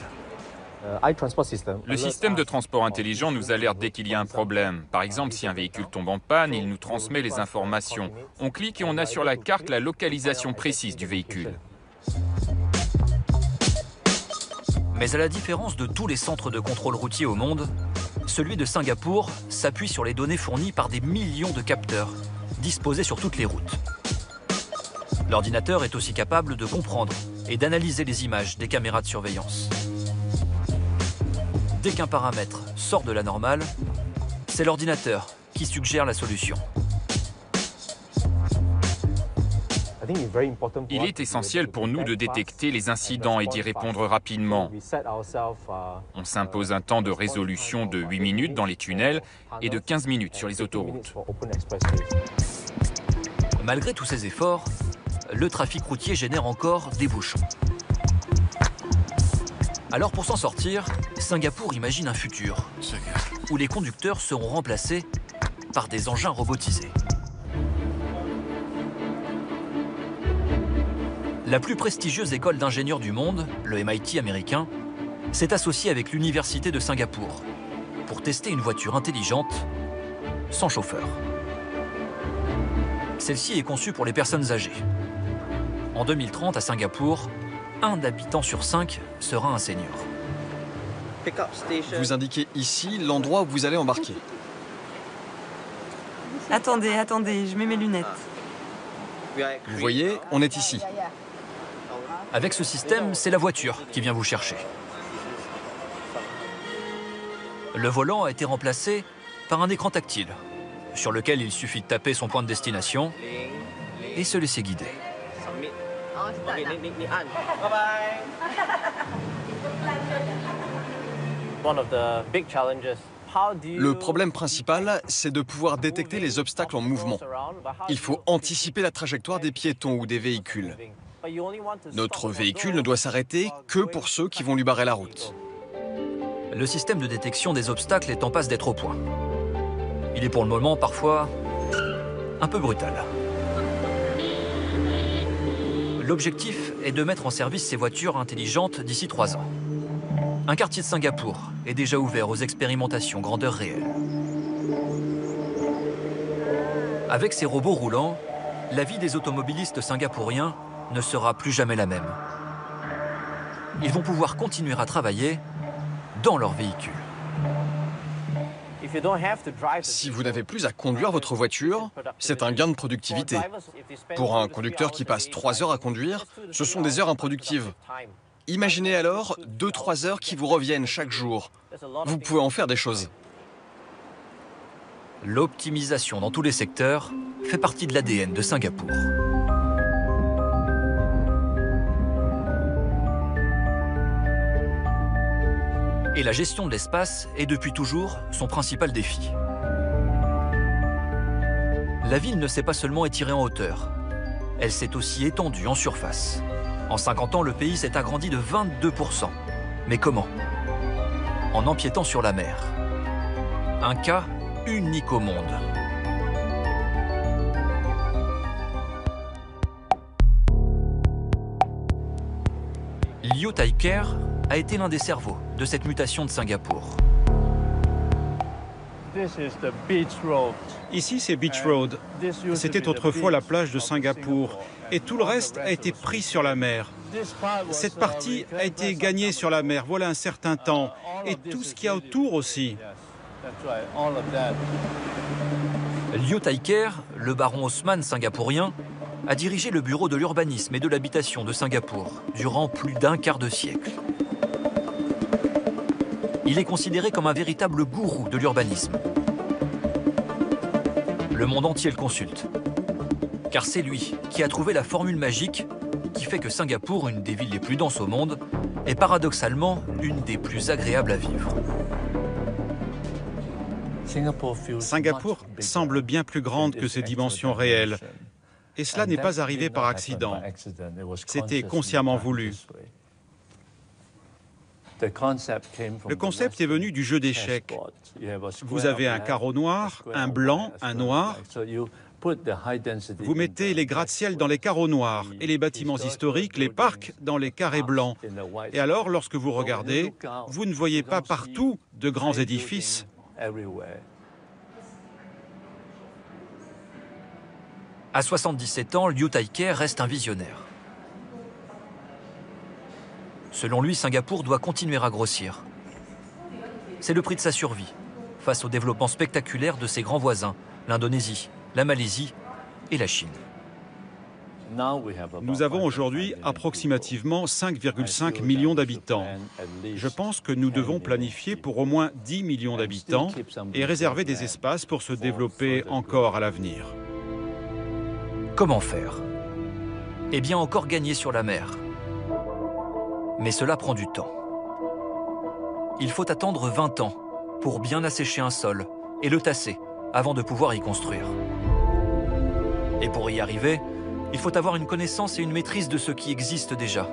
Le système de transport intelligent nous alerte dès qu'il y a un problème. Par exemple, si un véhicule tombe en panne, il nous transmet les informations. On clique et on a sur la carte la localisation précise du véhicule. Mais à la différence de tous les centres de contrôle routier au monde, celui de Singapour s'appuie sur les données fournies par des millions de capteurs disposés sur toutes les routes. L'ordinateur est aussi capable de comprendre et d'analyser les images des caméras de surveillance. Dès qu'un paramètre sort de la normale, c'est l'ordinateur qui suggère la solution. Il est essentiel pour nous de détecter les incidents et d'y répondre rapidement. On s'impose un temps de résolution de 8 minutes dans les tunnels et de 15 minutes sur les autoroutes. Malgré tous ces efforts, le trafic routier génère encore des bouchons. Alors pour s'en sortir, Singapour imagine un futur où les conducteurs seront remplacés par des engins robotisés. La plus prestigieuse école d'ingénieurs du monde, le MIT américain, s'est associée avec l'Université de Singapour pour tester une voiture intelligente sans chauffeur. Celle-ci est conçue pour les personnes âgées. En 2030, à Singapour, 1 habitant sur 5 sera un senior. Vous indiquez ici l'endroit où vous allez embarquer. Attendez, je mets mes lunettes. Vous voyez, on est ici. Avec ce système, c'est la voiture qui vient vous chercher. Le volant a été remplacé par un écran tactile, sur lequel il suffit de taper son point de destination et se laisser guider. Le problème principal, c'est de pouvoir détecter les obstacles en mouvement. Il faut anticiper la trajectoire des piétons ou des véhicules. Notre véhicule ne doit s'arrêter que pour ceux qui vont lui barrer la route. Le système de détection des obstacles est en passe d'être au point. Il est pour le moment parfois un peu brutal. L'objectif est de mettre en service ces voitures intelligentes d'ici 3 ans. Un quartier de Singapour est déjà ouvert aux expérimentations grandeur réelle. Avec ces robots roulants, la vie des automobilistes singapouriens ne sera plus jamais la même. Ils vont pouvoir continuer à travailler dans leur véhicule. Si vous n'avez plus à conduire votre voiture, c'est un gain de productivité. Pour un conducteur qui passe 3 heures à conduire, ce sont des heures improductives. Imaginez alors 2-3 heures qui vous reviennent chaque jour. Vous pouvez en faire des choses. L'optimisation dans tous les secteurs fait partie de l'ADN de Singapour. Et la gestion de l'espace est depuis toujours son principal défi. La ville ne s'est pas seulement étirée en hauteur, elle s'est aussi étendue en surface. En 50 ans, le pays s'est agrandi de 22%. Mais comment? En empiétant sur la mer. Un cas unique au monde. Liu Thai-Ker a été l'un des cerveaux de cette mutation de Singapour. Ici, c'est Beach Road. C'était autrefois la plage de Singapour. Et tout le reste a été pris sur la mer. Cette partie a été gagnée sur la mer, voilà un certain temps. Et tout ce qu'il y a autour aussi. Liu Thai-ker, le baron Osman singapourien, a dirigé le bureau de l'urbanisme et de l'habitation de Singapour durant plus d'un quart de siècle. Il est considéré comme un véritable gourou de l'urbanisme. Le monde entier le consulte, car c'est lui qui a trouvé la formule magique qui fait que Singapour, une des villes les plus denses au monde, est paradoxalement l'une des plus agréables à vivre. Singapour semble bien plus grande que ses dimensions réelles. Et cela n'est pas arrivé par accident. C'était consciemment voulu. Le concept est venu du jeu d'échecs. Vous avez un carreau noir, un blanc, un noir. Vous mettez les gratte-ciel dans les carreaux noirs et les bâtiments historiques, les parcs, dans les carrés blancs. Et alors, lorsque vous regardez, vous ne voyez pas partout de grands édifices. À 77 ans, Liu Thai-ker reste un visionnaire. Selon lui, Singapour doit continuer à grossir. C'est le prix de sa survie, face au développement spectaculaire de ses grands voisins, l'Indonésie, la Malaisie et la Chine. Nous avons aujourd'hui approximativement 5,5 millions d'habitants. Je pense que nous devons planifier pour au moins 10 millions d'habitants et réserver des espaces pour se développer encore à l'avenir. Comment faire? Eh bien, encore gagner sur la mer. Mais cela prend du temps. Il faut attendre 20 ans pour bien assécher un sol et le tasser avant de pouvoir y construire. Et pour y arriver, il faut avoir une connaissance et une maîtrise de ce qui existe déjà.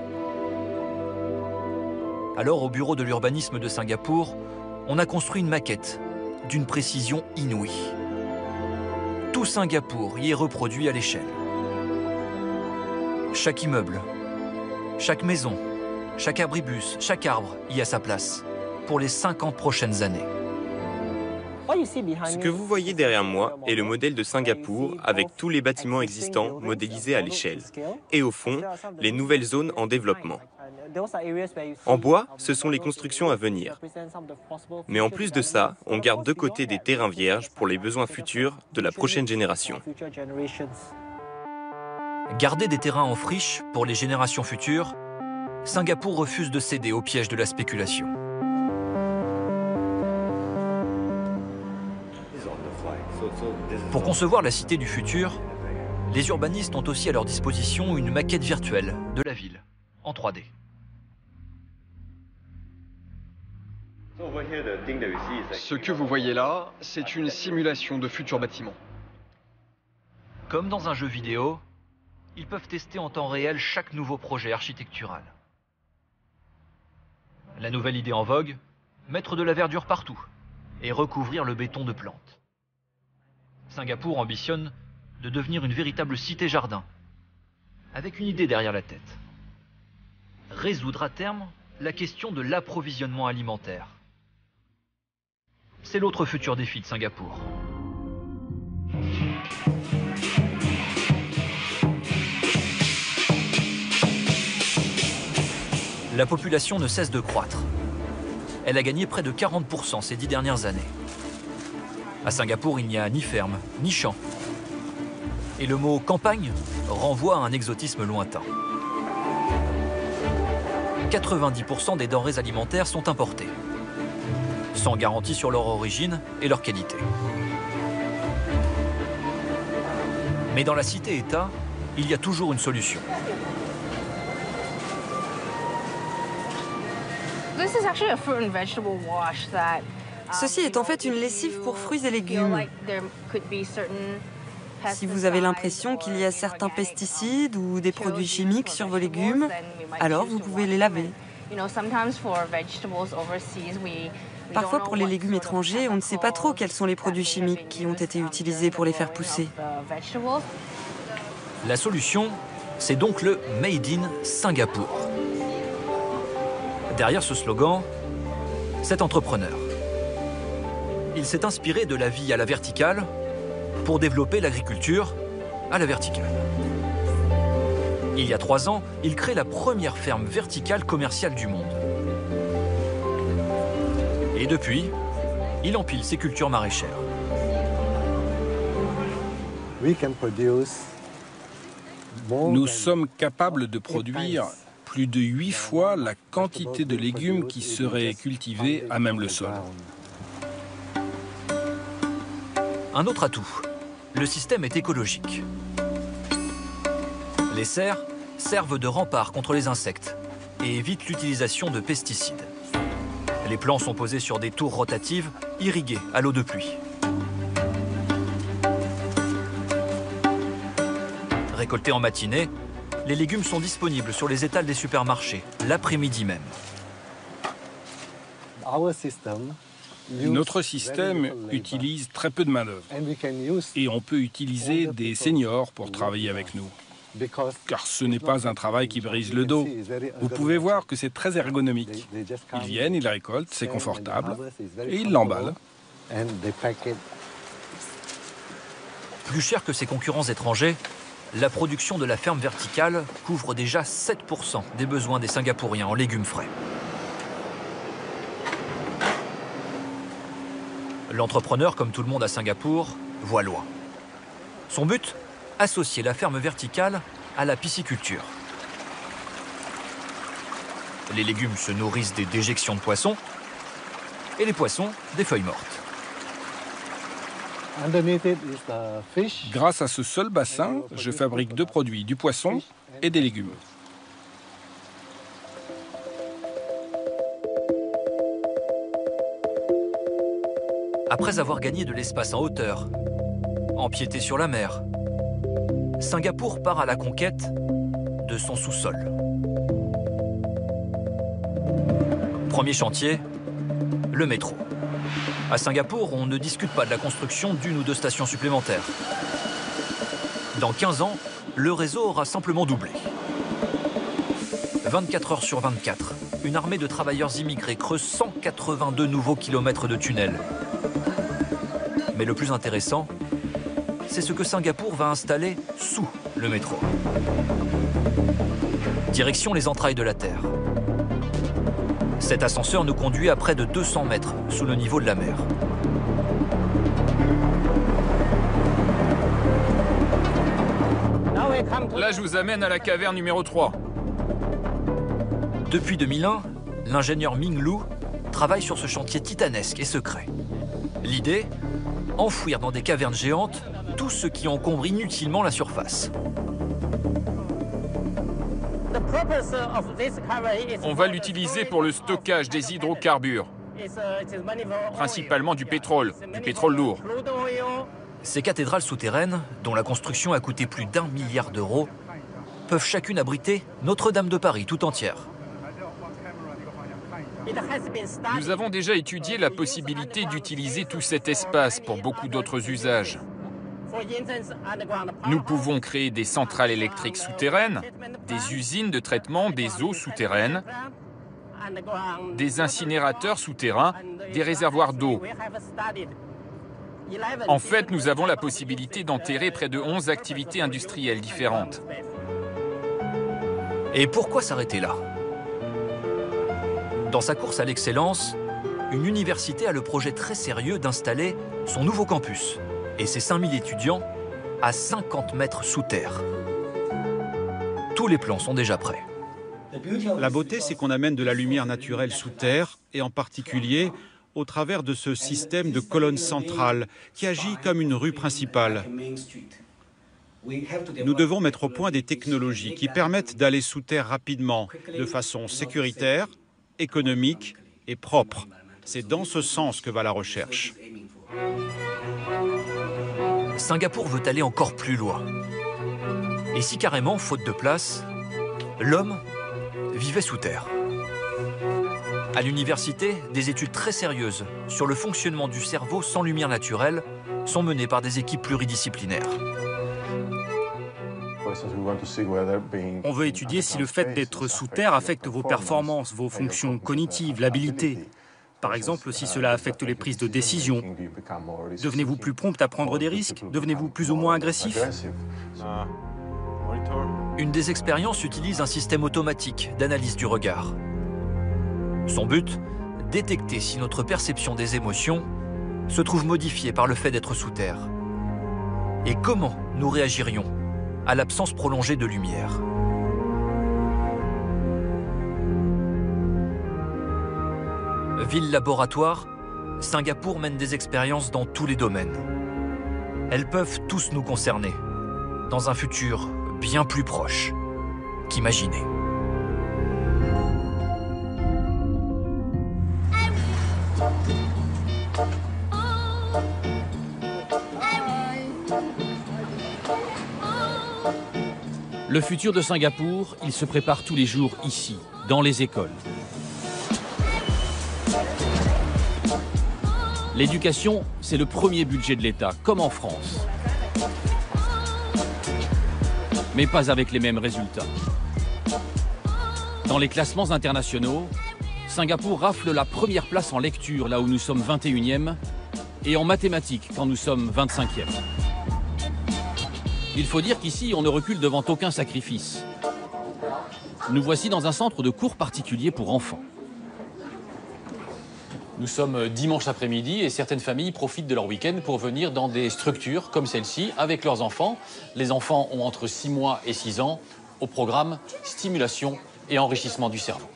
Alors, au bureau de l'urbanisme de Singapour, on a construit une maquette d'une précision inouïe. Tout Singapour y est reproduit à l'échelle. Chaque immeuble, chaque maison, chaque abribus, chaque arbre y a sa place pour les 50 prochaines années. Ce que vous voyez derrière moi est le modèle de Singapour avec tous les bâtiments existants modélisés à l'échelle. Et au fond, les nouvelles zones en développement. En bois, ce sont les constructions à venir. Mais en plus de ça, on garde de côté des terrains vierges pour les besoins futurs de la prochaine génération. Garder des terrains en friche pour les générations futures, Singapour refuse de céder au piège de la spéculation. Pour concevoir la cité du futur, les urbanistes ont aussi à leur disposition une maquette virtuelle de la ville, en 3D. Ce que vous voyez là, c'est une simulation de futurs bâtiments. Comme dans un jeu vidéo, ils peuvent tester en temps réel chaque nouveau projet architectural. La nouvelle idée en vogue, mettre de la verdure partout et recouvrir le béton de plantes. Singapour ambitionne de devenir une véritable cité-jardin, avec une idée derrière la tête. Résoudre à terme la question de l'approvisionnement alimentaire. C'est l'autre futur défi de Singapour. La population ne cesse de croître. Elle a gagné près de 40% ces 10 dernières années. À Singapour, il n'y a ni ferme, ni champ. Et le mot « campagne » renvoie à un exotisme lointain. 90% des denrées alimentaires sont importées, sans garantie sur leur origine et leur qualité. Mais dans la cité-État, il y a toujours une solution. Ceci est en fait une lessive pour fruits et légumes. Si vous avez l'impression qu'il y a certains pesticides ou des produits chimiques sur vos légumes, alors vous pouvez les laver. Parfois, pour les légumes étrangers, on ne sait pas trop quels sont les produits chimiques qui ont été utilisés pour les faire pousser. La solution, c'est donc le Made in Singapour. Derrière ce slogan, cet entrepreneur. Il s'est inspiré de la vie à la verticale pour développer l'agriculture à la verticale. Il y a 3 ans, il crée la première ferme verticale commerciale du monde. Et depuis, il empile ses cultures maraîchères. Nous sommes capables de produire plus de 8 fois la quantité de légumes qui seraient cultivés à même le sol. Un autre atout, le système est écologique. Les serres servent de rempart contre les insectes et évitent l'utilisation de pesticides. Les plants sont posés sur des tours rotatives irriguées à l'eau de pluie. Récoltés en matinée, les légumes sont disponibles sur les étals des supermarchés l'après-midi même. Notre système utilise très peu de main-d'œuvre et on peut utiliser des seniors pour travailler avec nous. Car ce n'est pas un travail qui brise le dos. Vous pouvez voir que c'est très ergonomique. Ils viennent, ils récoltent, c'est confortable et ils l'emballent. Plus cher que ses concurrents étrangers, la production de la ferme verticale couvre déjà 7% des besoins des Singapouriens en légumes frais. L'entrepreneur, comme tout le monde à Singapour, voit loin. Son but ? Associer la ferme verticale à la pisciculture. Les légumes se nourrissent des déjections de poissons et les poissons des feuilles mortes. Grâce à ce seul bassin, je fabrique 2 produits, du poisson et des légumes. Après avoir gagné de l'espace en hauteur, empiété sur la mer, Singapour part à la conquête de son sous-sol. Premier chantier, le métro. À Singapour, on ne discute pas de la construction d'1 ou 2 stations supplémentaires. Dans 15 ans, le réseau aura simplement doublé. 24 heures sur 24, une armée de travailleurs immigrés creuse 182 nouveaux kilomètres de tunnels. Mais le plus intéressant, c'est ce que Singapour va installer sous le métro. Direction les entrailles de la Terre. Cet ascenseur nous conduit à près de 200 mètres sous le niveau de la mer. Là, je vous amène à la caverne numéro 3. Depuis 2001, l'ingénieur Ming Lu travaille sur ce chantier titanesque et secret. L'idée ? Enfouir dans des cavernes géantes tout ce qui encombre inutilement la surface. On va l'utiliser pour le stockage des hydrocarbures, principalement du pétrole lourd. Ces cathédrales souterraines, dont la construction a coûté plus d'1 milliard d'euros, peuvent chacune abriter Notre-Dame de Paris tout entière. Nous avons déjà étudié la possibilité d'utiliser tout cet espace pour beaucoup d'autres usages. Nous pouvons créer des centrales électriques souterraines, des usines de traitement des eaux souterraines, des incinérateurs souterrains, des réservoirs d'eau. En fait, nous avons la possibilité d'enterrer près de 11 activités industrielles différentes. Et pourquoi s'arrêter là ? Dans sa course à l'excellence, une université a le projet très sérieux d'installer son nouveau campus et ses 5000 étudiants à 50 mètres sous terre. Tous les plans sont déjà prêts. La beauté, c'est qu'on amène de la lumière naturelle sous terre, et en particulier au travers de ce système de colonne centrale qui agit comme une rue principale. Nous devons mettre au point des technologies qui permettent d'aller sous terre rapidement, de façon sécuritaire, économique et propre. C'est dans ce sens que va la recherche. Singapour veut aller encore plus loin. Et si carrément, faute de place, l'homme vivait sous terre. À l'université, des études très sérieuses sur le fonctionnement du cerveau sans lumière naturelle sont menées par des équipes pluridisciplinaires. On veut étudier si le fait d'être sous terre affecte vos performances, vos fonctions cognitives, l'habileté. Par exemple, si cela affecte les prises de décision. Devenez-vous plus prompt à prendre des risques? Devenez-vous plus ou moins agressif? Une des expériences utilise un système automatique d'analyse du regard. Son but, détecter si notre perception des émotions se trouve modifiée par le fait d'être sous terre. Et comment nous réagirions à l'absence prolongée de lumière. Ville laboratoire, Singapour mène des expériences dans tous les domaines. Elles peuvent tous nous concerner, dans un futur bien plus proche qu'imaginer. Le futur de Singapour, il se prépare tous les jours ici, dans les écoles. L'éducation, c'est le premier budget de l'État, comme en France. Mais pas avec les mêmes résultats. Dans les classements internationaux, Singapour rafle la première place en lecture, là où nous sommes 21e, et en mathématiques, quand nous sommes 25e. Il faut dire qu'ici, on ne recule devant aucun sacrifice. Nous voici dans un centre de cours particulier pour enfants. Nous sommes dimanche après-midi et certaines familles profitent de leur week-end pour venir dans des structures comme celle-ci avec leurs enfants. Les enfants ont entre 6 mois et 6 ans au programme stimulation et enrichissement du cerveau.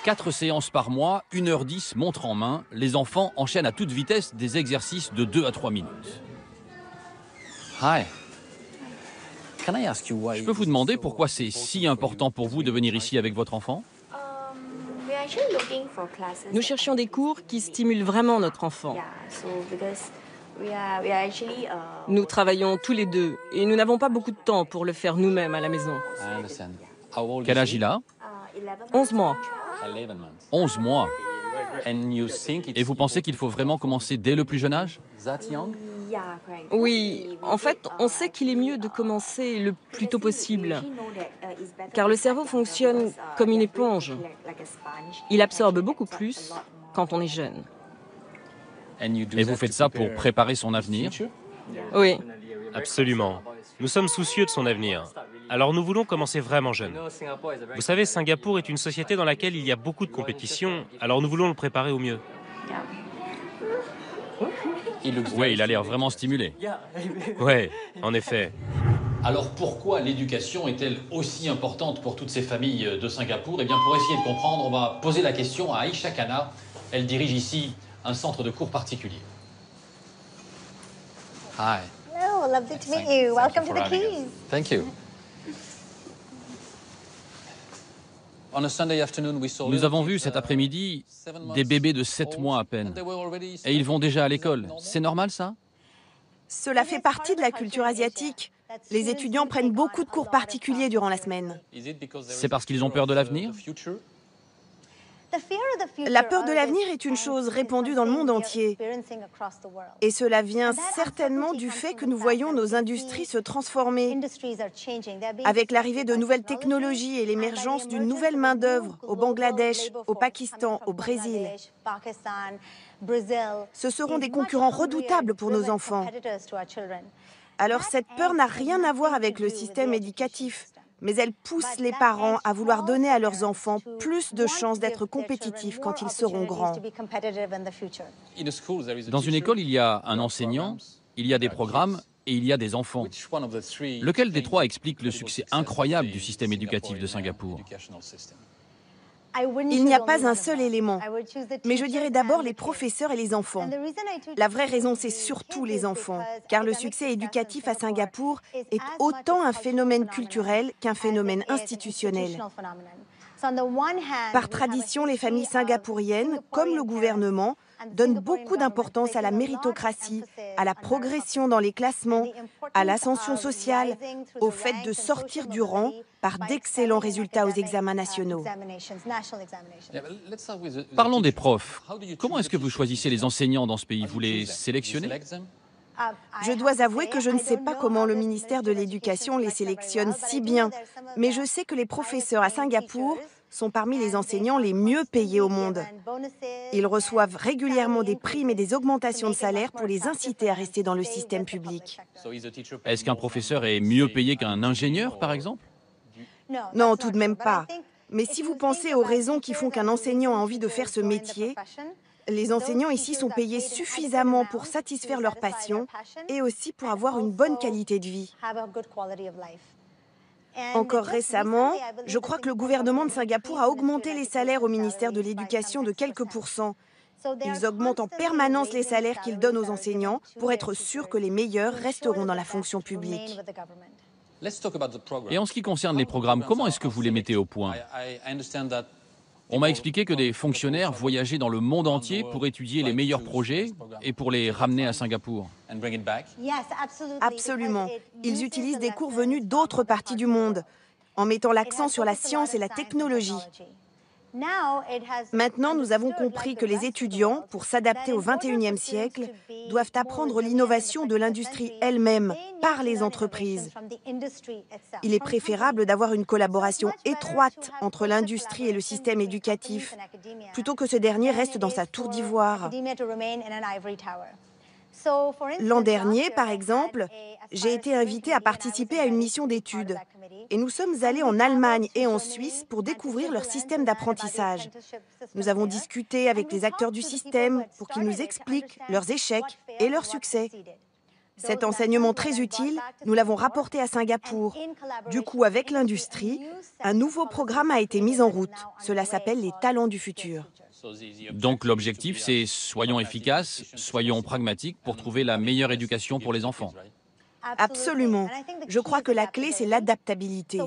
Quatre séances par mois, 1h10, montre en main, les enfants enchaînent à toute vitesse des exercices de 2 à 3 minutes. Hi. Je peux vous demander pourquoi c'est si important pour vous de venir ici avec votre enfant? Nous cherchions des cours qui stimulent vraiment notre enfant. Nous travaillons tous les deux et nous n'avons pas beaucoup de temps pour le faire nous-mêmes à la maison. Quel âge il a? 11 mois. 11 mois. Et vous pensez qu'il faut vraiment commencer dès le plus jeune âge? Oui, en fait, on sait qu'il est mieux de commencer le plus tôt possible, car le cerveau fonctionne comme une éponge. Il absorbe beaucoup plus quand on est jeune. Et vous faites ça pour préparer son avenir? Oui. Absolument. Nous sommes soucieux de son avenir. Alors nous voulons commencer vraiment jeune. Vous savez, Singapour est une société dans laquelle il y a beaucoup de compétition, alors nous voulons le préparer au mieux. Oui, il a l'air vraiment stimulé. Oui, en effet. Alors pourquoi l'éducation est-elle aussi importante pour toutes ces familles de Singapour? Eh bien, pour essayer de comprendre, on va poser la question à Aisha Khanna. Elle dirige ici un centre de cours particulier. Hi. Hello, lovely to meet you. Welcome to the Keys. Thank you. Nous avons vu cet après-midi des bébés de 7 mois à peine. Et ils vont déjà à l'école. C'est normal, ça? Cela fait partie de la culture asiatique. Les étudiants prennent beaucoup de cours particuliers durant la semaine. C'est parce qu'ils ont peur de l'avenir? La peur de l'avenir est une chose répandue dans le monde entier. Et cela vient certainement du fait que nous voyons nos industries se transformer. Avec l'arrivée de nouvelles technologies et l'émergence d'une nouvelle main-d'œuvre au Bangladesh, au Pakistan, au Brésil. Ce seront des concurrents redoutables pour nos enfants. Alors cette peur n'a rien à voir avec le système éducatif. Mais elle pousse les parents à vouloir donner à leurs enfants plus de chances d'être compétitifs quand ils seront grands. Dans une école, il y a un enseignant, il y a des programmes et il y a des enfants. Lequel des trois explique le succès incroyable du système éducatif de Singapour? Il n'y a pas un seul élément, mais je dirais d'abord les professeurs et les enfants. La vraie raison, c'est surtout les enfants, car le succès éducatif à Singapour est autant un phénomène culturel qu'un phénomène institutionnel. Par tradition, les familles singapouriennes, comme le gouvernement, donnent beaucoup d'importance à la méritocratie, à la progression dans les classements, à l'ascension sociale, au fait de sortir du rang par d'excellents résultats aux examens nationaux. Parlons des profs. Comment est-ce que vous choisissez les enseignants dans ce pays? Vous les sélectionnez? Je dois avouer que je ne sais pas comment le ministère de l'Éducation les sélectionne si bien, mais je sais que les professeurs à Singapour sont parmi les enseignants les mieux payés au monde. Ils reçoivent régulièrement des primes et des augmentations de salaire pour les inciter à rester dans le système public. Est-ce qu'un professeur est mieux payé qu'un ingénieur, par exemple? Non, tout de même pas. Mais si vous pensez aux raisons qui font qu'un enseignant a envie de faire ce métier, les enseignants ici sont payés suffisamment pour satisfaire leur passion et aussi pour avoir une bonne qualité de vie. Encore récemment, je crois que le gouvernement de Singapour a augmenté les salaires au ministère de l'Éducation de quelques pourcents. Ils augmentent en permanence les salaires qu'ils donnent aux enseignants pour être sûrs que les meilleurs resteront dans la fonction publique. Et en ce qui concerne les programmes, comment est-ce que vous les mettez au point? On m'a expliqué que des fonctionnaires voyageaient dans le monde entier pour étudier les meilleurs projets et pour les ramener à Singapour. Absolument. Ils utilisent des cours venus d'autres parties du monde, en mettant l'accent sur la science et la technologie. Maintenant, nous avons compris que les étudiants, pour s'adapter au XXIe siècle, doivent apprendre l'innovation de l'industrie elle-même, par les entreprises. Il est préférable d'avoir une collaboration étroite entre l'industrie et le système éducatif, plutôt que ce dernier reste dans sa tour d'ivoire. L'an dernier, par exemple, j'ai été invitée à participer à une mission d'études. Et nous sommes allés en Allemagne et en Suisse pour découvrir leur système d'apprentissage. Nous avons discuté avec les acteurs du système pour qu'ils nous expliquent leurs échecs et leurs succès. Cet enseignement très utile, nous l'avons rapporté à Singapour. Du coup, avec l'industrie, un nouveau programme a été mis en route. Cela s'appelle les talents du futur. Donc l'objectif, c'est soyons efficaces, soyons pragmatiques pour trouver la meilleure éducation pour les enfants. Absolument. Je crois que la clé, c'est l'adaptabilité.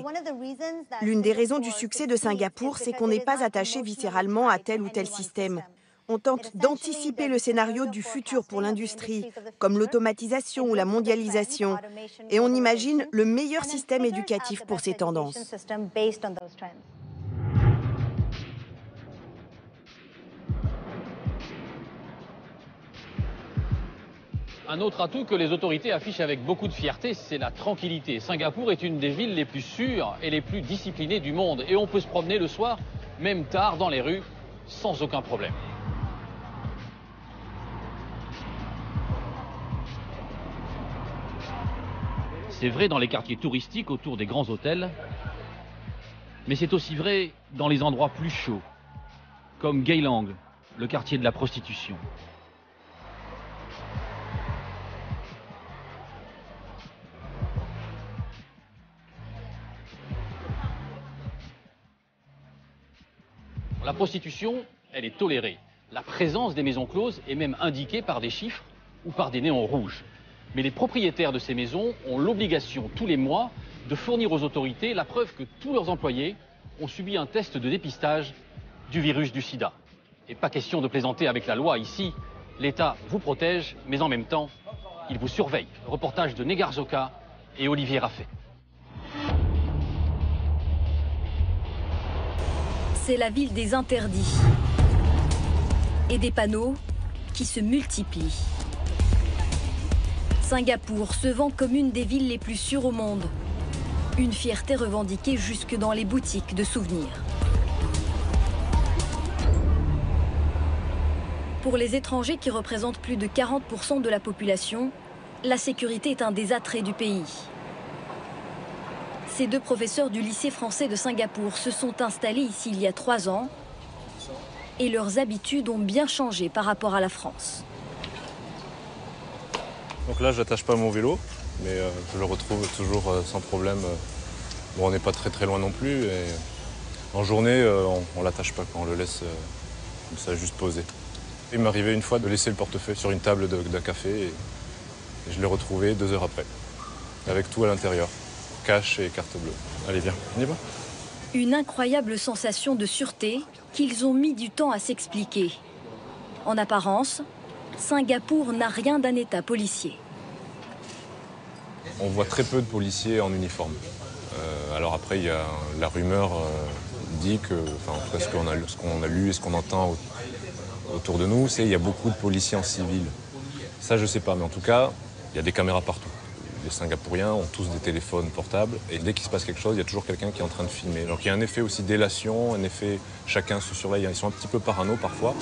L'une des raisons du succès de Singapour, c'est qu'on n'est pas attaché viscéralement à tel ou tel système. On tente d'anticiper le scénario du futur pour l'industrie, comme l'automatisation ou la mondialisation, et on imagine le meilleur système éducatif pour ces tendances. Un autre atout que les autorités affichent avec beaucoup de fierté, c'est la tranquillité. Singapour est une des villes les plus sûres et les plus disciplinées du monde. Et on peut se promener le soir, même tard, dans les rues, sans aucun problème. C'est vrai dans les quartiers touristiques autour des grands hôtels, mais c'est aussi vrai dans les endroits plus chauds, comme Geylang, le quartier de la prostitution. La prostitution, elle est tolérée. La présence des maisons closes est même indiquée par des chiffres ou par des néons rouges. Mais les propriétaires de ces maisons ont l'obligation tous les mois de fournir aux autorités la preuve que tous leurs employés ont subi un test de dépistage du virus du sida. Et pas question de plaisanter avec la loi ici. L'État vous protège, mais en même temps, il vous surveille. Reportage de Negar Zoka et Olivier Raffet. C'est la ville des interdits et des panneaux qui se multiplient. Singapour se vend comme une des villes les plus sûres au monde. Une fierté revendiquée jusque dans les boutiques de souvenirs. Pour les étrangers qui représentent plus de 40% de la population, la sécurité est un des attraits du pays. Ces deux professeurs du lycée français de Singapour se sont installés ici il y a 3 ans et leurs habitudes ont bien changé par rapport à la France. Donc là, je n'attache pas mon vélo, mais je le retrouve toujours sans problème. Bon, on n'est pas très loin non plus. Et en journée, on ne l'attache pas, on le laisse comme ça, juste posé. Il m'est arrivé une fois de laisser le portefeuille sur une table d'un café et je l'ai retrouvé 2 heures après, avec tout à l'intérieur. Cash et carte bleue. Allez, viens, on y va. Une incroyable sensation de sûreté qu'ils ont mis du temps à s'expliquer. En apparence, Singapour n'a rien d'un État policier. On voit très peu de policiers en uniforme. Alors après, il y a la rumeur dit que, enfin, en tout cas ce qu'on a lu et ce qu'on entend autour de nous, c'est qu'il y a beaucoup de policiers en civil. Ça, je ne sais pas, mais en tout cas, il y a des caméras partout. Les Singapouriens ont tous des téléphones portables et dès qu'il se passe quelque chose, il y a toujours quelqu'un qui est en train de filmer. Donc il y a un effet aussi délation, un effet chacun se surveille. Ils sont un petit peu parano parfois.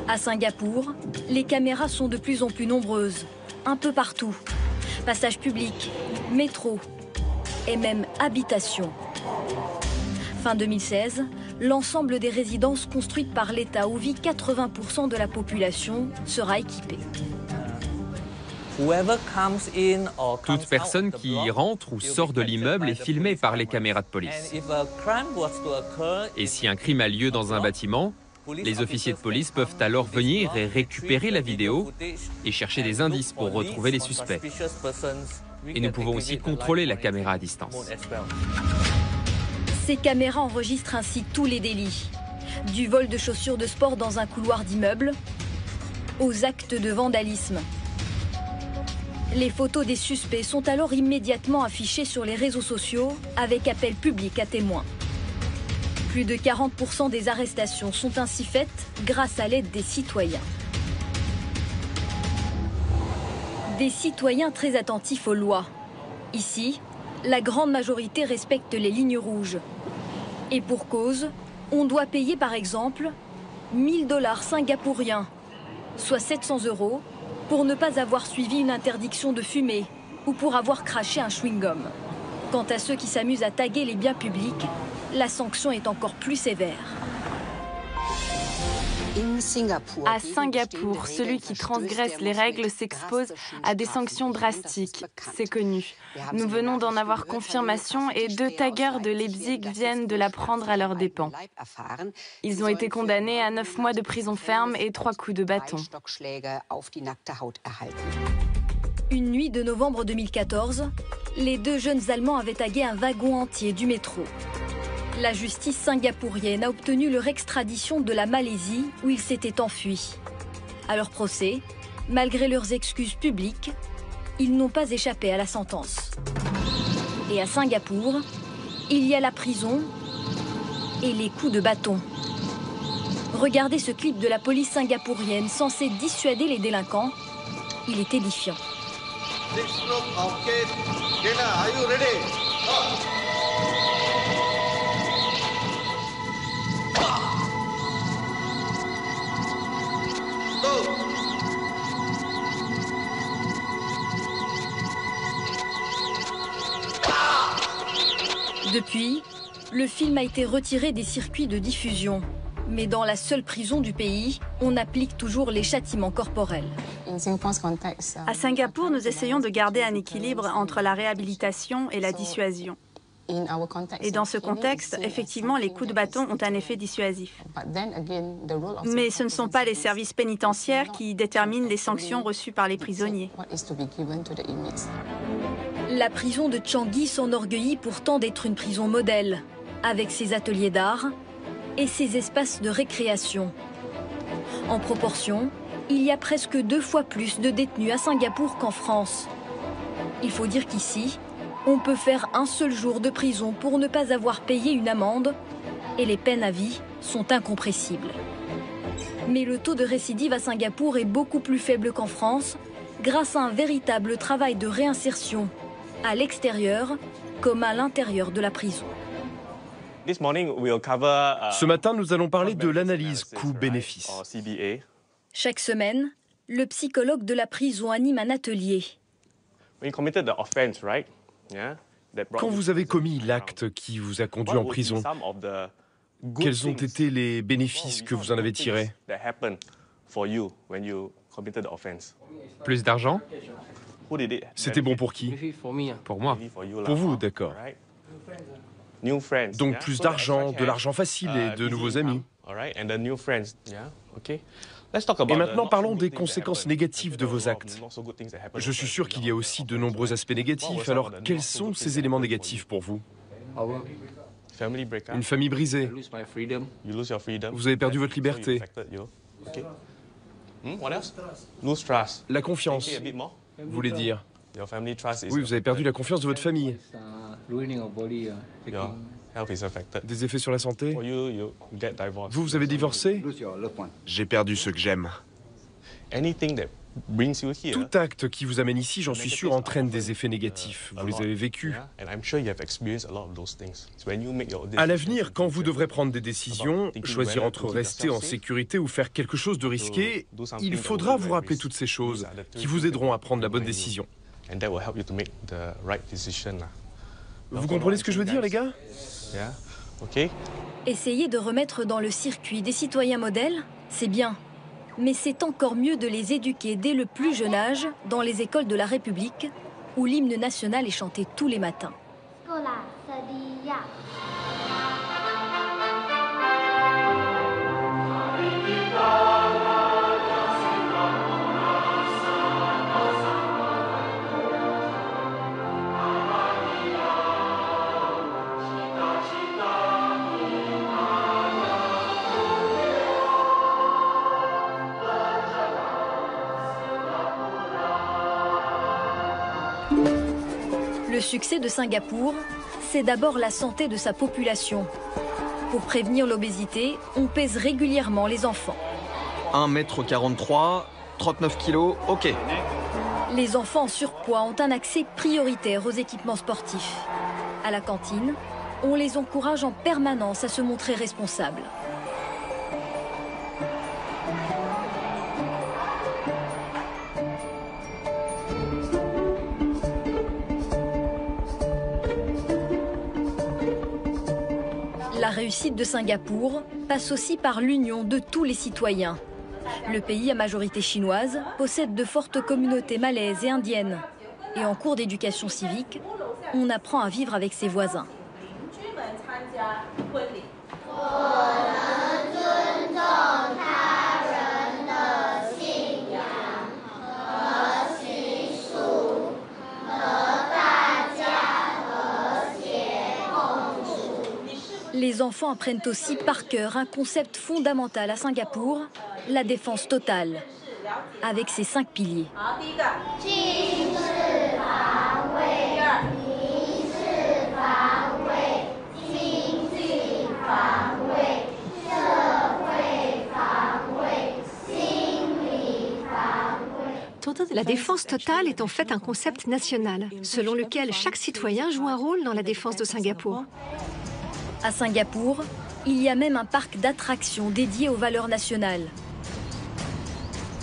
À Singapour, les caméras sont de plus en plus nombreuses, un peu partout. Passages publics, métro et même habitations. Fin 2016, l'ensemble des résidences construites par l'État où vit 80% de la population sera équipée. Toute personne qui rentre ou sort de l'immeuble est filmée par les caméras de police. Et si un crime a lieu dans un bâtiment, les officiers de police peuvent alors venir et récupérer la vidéo et chercher des indices pour retrouver les suspects. Et nous pouvons aussi contrôler la caméra à distance. Ces caméras enregistrent ainsi tous les délits. Du vol de chaussures de sport dans un couloir d'immeuble aux actes de vandalisme. Les photos des suspects sont alors immédiatement affichées sur les réseaux sociaux avec appel public à témoins. Plus de 40% des arrestations sont ainsi faites grâce à l'aide des citoyens. Des citoyens très attentifs aux lois. Ici, la grande majorité respecte les lignes rouges. Et pour cause, on doit payer par exemple 1000 $ singapouriens, soit 700 €, pour ne pas avoir suivi une interdiction de fumer ou pour avoir craché un chewing-gum. Quant à ceux qui s'amusent à taguer les biens publics, la sanction est encore plus sévère. À Singapour, celui qui transgresse les règles s'expose à des sanctions drastiques. C'est connu. Nous venons d'en avoir confirmation et 2 taggers de Leipzig viennent de l'apprendre à leurs dépens. Ils ont été condamnés à 9 mois de prison ferme et 3 coups de bâton. Une nuit de novembre 2014, les 2 jeunes Allemands avaient tagué un wagon entier du métro. La justice singapourienne a obtenu leur extradition de la Malaisie où ils s'étaient enfuis. À leur procès, malgré leurs excuses publiques, ils n'ont pas échappé à la sentence. Et à Singapour, il y a la prison et les coups de bâton. Regardez ce clip de la police singapourienne censé dissuader les délinquants. Il est édifiant. Depuis, le film a été retiré des circuits de diffusion. Mais dans la seule prison du pays, on applique toujours les châtiments corporels. À Singapour, nous essayons de garder un équilibre entre la réhabilitation et la dissuasion. Et dans ce contexte, effectivement, les coups de bâton ont un effet dissuasif. Mais ce ne sont pas les services pénitentiaires qui déterminent les sanctions reçues par les prisonniers. La prison de Changi s'enorgueillit pourtant d'être une prison modèle, avec ses ateliers d'art et ses espaces de récréation. En proportion, il y a presque 2 fois plus de détenus à Singapour qu'en France. Il faut dire qu'ici, on peut faire un seul jour de prison pour ne pas avoir payé une amende et les peines à vie sont incompressibles. Mais le taux de récidive à Singapour est beaucoup plus faible qu'en France grâce à un véritable travail de réinsertion à l'extérieur comme à l'intérieur de la prison. Ce matin, nous allons parler de l'analyse coût-bénéfice. Chaque semaine, le psychologue de la prison anime un atelier. Quand vous avez commis l'acte qui vous a conduit en prison, quels ont été les bénéfices que vous en avez tirés? Plus d'argent? C'était bon pour qui? Pour moi. Pour vous, d'accord. Donc plus d'argent, de l'argent facile et de nouveaux amis. Et maintenant, parlons des conséquences négatives de vos actes. Je suis sûr qu'il y a aussi de nombreux aspects négatifs. Alors, quels sont ces éléments négatifs pour vous? Une famille brisée. Vous avez perdu votre liberté. La confiance, vous voulez dire? Oui, vous avez perdu la confiance de votre famille. Des effets sur la santé? Vous avez divorcé? J'ai perdu ce que j'aime. Tout acte qui vous amène ici, j'en suis sûr, entraîne des effets négatifs. Vous les avez vécus. À l'avenir, quand vous devrez prendre des décisions, choisir entre rester en sécurité ou faire quelque chose de risqué, il faudra vous rappeler toutes ces choses qui vous aideront à prendre la bonne décision. Vous comprenez ce que je veux dire, les gars? Essayer de remettre dans le circuit des citoyens modèles, c'est bien. Mais c'est encore mieux de les éduquer dès le plus jeune âge dans les écoles de la République, où l'hymne national est chanté tous les matins. Le succès de Singapour, c'est d'abord la santé de sa population. Pour prévenir l'obésité, on pèse régulièrement les enfants. 1,43 m, 39 kg, ok. Les enfants en surpoids ont un accès prioritaire aux équipements sportifs. À la cantine, on les encourage en permanence à se montrer responsables. La réussite de Singapour passe aussi par l'union de tous les citoyens. Le pays à majorité chinoise possède de fortes communautés malaises et indiennes. Et en cours d'éducation civique, on apprend à vivre avec ses voisins. Les enfants apprennent aussi par cœur un concept fondamental à Singapour, la défense totale, avec ses 5 piliers. La défense totale est en fait un concept national, selon lequel chaque citoyen joue un rôle dans la défense de Singapour. À Singapour, il y a même un parc d'attractions dédié aux valeurs nationales.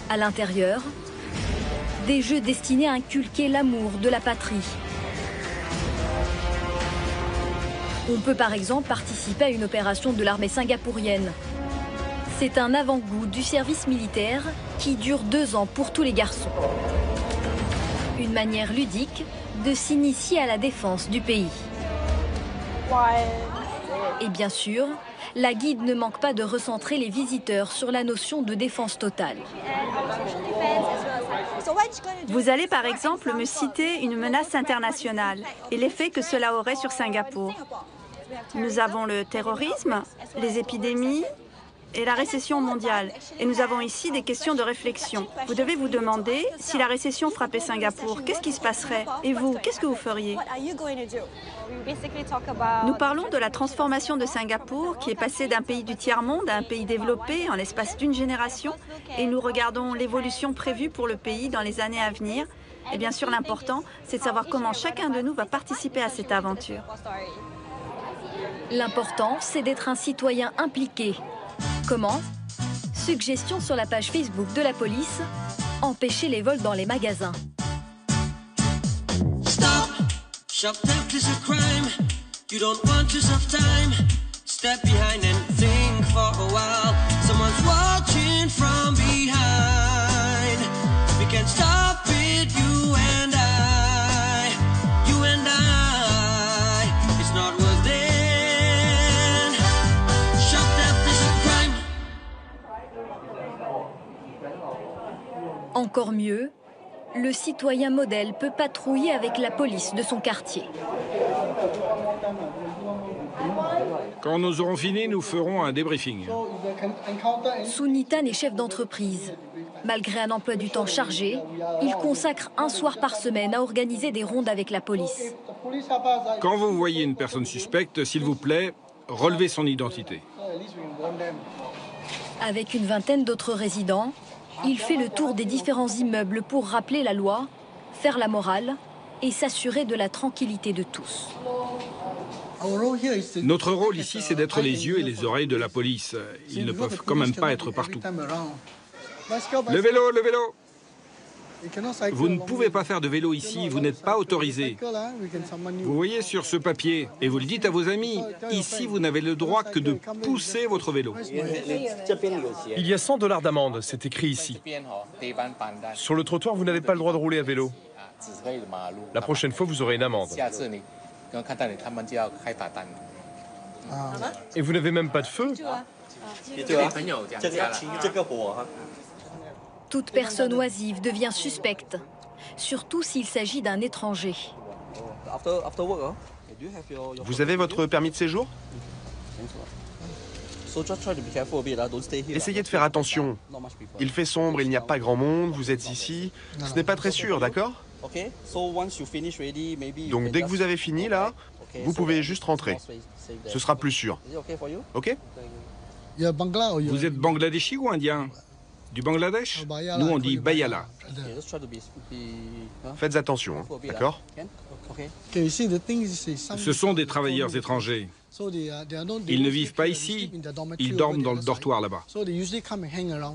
À l'intérieur, des jeux destinés à inculquer l'amour de la patrie. On peut par exemple participer à une opération de l'armée singapourienne. C'est un avant-goût du service militaire qui dure 2 ans pour tous les garçons. Une manière ludique de s'initier à la défense du pays. Et bien sûr, la guide ne manque pas de recentrer les visiteurs sur la notion de défense totale. Vous allez par exemple me citer une menace internationale et l'effet que cela aurait sur Singapour. Nous avons le terrorisme, les épidémies et la récession mondiale. Et nous avons ici des questions de réflexion. Vous devez vous demander, si la récession frappait Singapour, qu'est-ce qui se passerait? Et vous, qu'est-ce que vous feriez? Nous parlons de la transformation de Singapour qui est passé d'un pays du tiers-monde à un pays développé en l'espace d'une génération. Et nous regardons l'évolution prévue pour le pays dans les années à venir. Et bien sûr, l'important, c'est de savoir comment chacun de nous va participer à cette aventure. L'important, c'est d'être un citoyen impliqué. Comment? Suggestion sur la page Facebook de la police, empêcher les vols dans les magasins. Stop! Shop theft is a crime. You don't want to serve time. Step behind and think for a while. Someone's watching from behind. We can stop it, you and I. You and I. It's not worth it. Shop theft is a crime. Encore mieux, le citoyen modèle peut patrouiller avec la police de son quartier. Quand nous aurons fini, nous ferons un débriefing. Sunitan est chef d'entreprise. Malgré un emploi du temps chargé, il consacre un soir par semaine à organiser des rondes avec la police. Quand vous voyez une personne suspecte, s'il vous plaît, relevez son identité. Avec une vingtaine d'autres résidents, il fait le tour des différents immeubles pour rappeler la loi, faire la morale et s'assurer de la tranquillité de tous. Notre rôle ici, c'est d'être les yeux et les oreilles de la police. Ils ne peuvent quand même pas être partout. Le vélo, le vélo! Vous ne pouvez pas faire de vélo ici, vous n'êtes pas autorisé. Vous voyez sur ce papier, et vous le dites à vos amis, ici vous n'avez le droit que de pousser votre vélo. Il y a $100 d'amende, c'est écrit ici. Sur le trottoir, vous n'avez pas le droit de rouler à vélo. La prochaine fois, vous aurez une amende. Et vous n'avez même pas de feu? Toute personne oisive devient suspecte, surtout s'il s'agit d'un étranger. Vous avez votre permis de séjour? Essayez de faire attention. Il fait sombre, il n'y a pas grand monde, vous êtes ici. Ce n'est pas très sûr, d'accord? Donc dès que vous avez fini, là, vous pouvez juste rentrer. Ce sera plus sûr. Ok? Vous êtes bangladeshi ou indien? Du Bangladesh? Nous, on dit Bayala. Faites attention, hein, d'accord? Ce sont des travailleurs étrangers. Ils ne vivent pas ici, ils dorment dans le dortoir là-bas.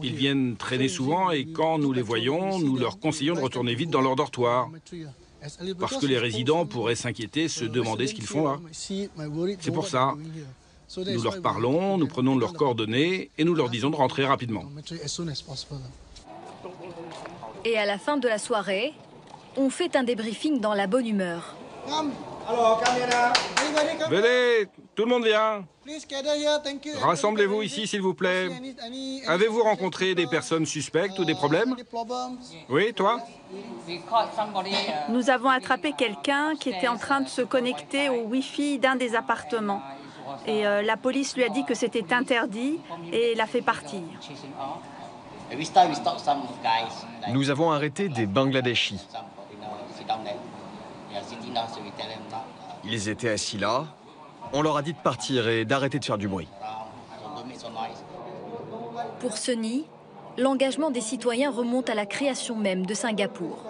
Ils viennent traîner souvent et quand nous les voyons, nous leur conseillons de retourner vite dans leur dortoir. Parce que les résidents pourraient s'inquiéter, se demander ce qu'ils font là. C'est pour ça. Nous leur parlons, nous prenons leurs coordonnées et nous leur disons de rentrer rapidement. Et à la fin de la soirée, on fait un débriefing dans la bonne humeur. Venez, tout le monde vient. Rassemblez-vous ici, s'il vous plaît. Avez-vous rencontré des personnes suspectes ou des problèmes? Oui, toi? Nous avons attrapé quelqu'un qui était en train de se connecter au Wi-Fi d'un des appartements. Et la police lui a dit que c'était interdit et l'a fait partir. Nous avons arrêté des Bangladeshis. Ils étaient assis là. On leur a dit de partir et d'arrêter de faire du bruit. Pour Sunny, l'engagement des citoyens remonte à la création même de Singapour.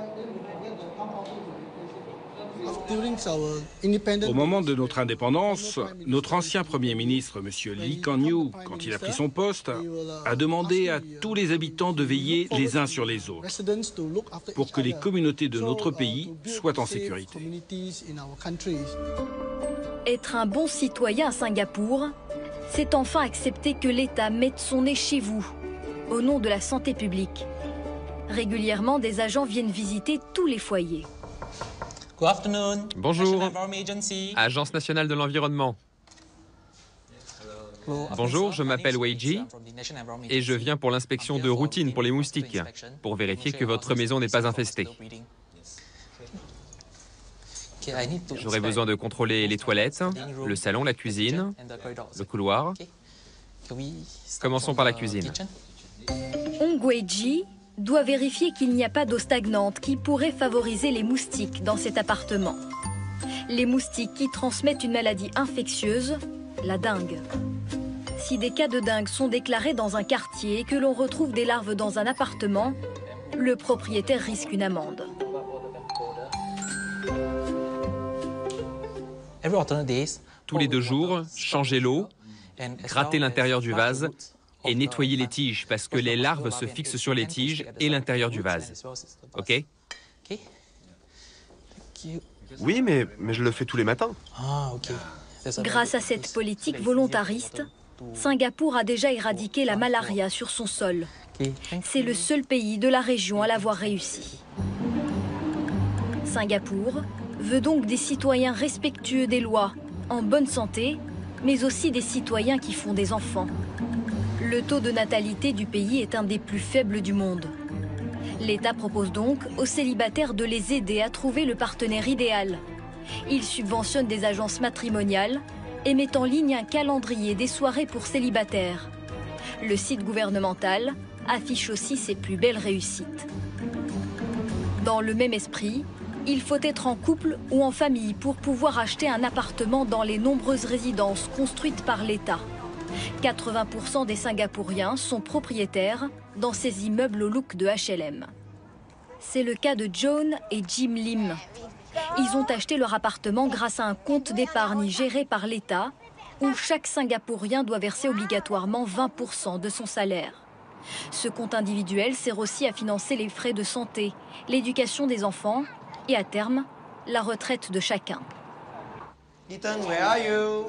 Au moment de notre indépendance, notre ancien Premier ministre, M. Lee Kuan Yew, quand il a pris son poste, a demandé à tous les habitants de veiller les uns sur les autres pour que les communautés de notre pays soient en sécurité. Être un bon citoyen à Singapour, c'est enfin accepter que l'État mette son nez chez vous, au nom de la santé publique. Régulièrement, des agents viennent visiter tous les foyers. Bonjour, Agence nationale de l'environnement. Bonjour, je m'appelle Wei Ji et je viens pour l'inspection de routine pour les moustiques, pour vérifier que votre maison n'est pas infestée. J'aurai besoin de contrôler les toilettes, le salon, la cuisine, le couloir. Commençons par la cuisine. Ong Wei Ji doit vérifier qu'il n'y a pas d'eau stagnante qui pourrait favoriser les moustiques dans cet appartement. Les moustiques qui transmettent une maladie infectieuse, la dengue. Si des cas de dengue sont déclarés dans un quartier et que l'on retrouve des larves dans un appartement, le propriétaire risque une amende. Tous les 2 jours, changez l'eau, grattez l'intérieur du vase et nettoyer les tiges parce que les larves se fixent sur les tiges et l'intérieur du vase. OK? Oui, mais je le fais tous les matins. Grâce à cette politique volontariste, Singapour a déjà éradiqué la malaria sur son sol. C'est le seul pays de la région à l'avoir réussi. Singapour veut donc des citoyens respectueux des lois, en bonne santé, mais aussi des citoyens qui font des enfants. Le taux de natalité du pays est un des plus faibles du monde. L'État propose donc aux célibataires de les aider à trouver le partenaire idéal. Il subventionne des agences matrimoniales et met en ligne un calendrier des soirées pour célibataires. Le site gouvernemental affiche aussi ses plus belles réussites. Dans le même esprit, il faut être en couple ou en famille pour pouvoir acheter un appartement dans les nombreuses résidences construites par l'État. 80% des Singapouriens sont propriétaires dans ces immeubles au look de HLM. C'est le cas de John et Jim Lim. Ils ont acheté leur appartement grâce à un compte d'épargne géré par l'État où chaque Singapourien doit verser obligatoirement 20% de son salaire. Ce compte individuel sert aussi à financer les frais de santé, l'éducation des enfants et à terme, la retraite de chacun. Ethan, where are you?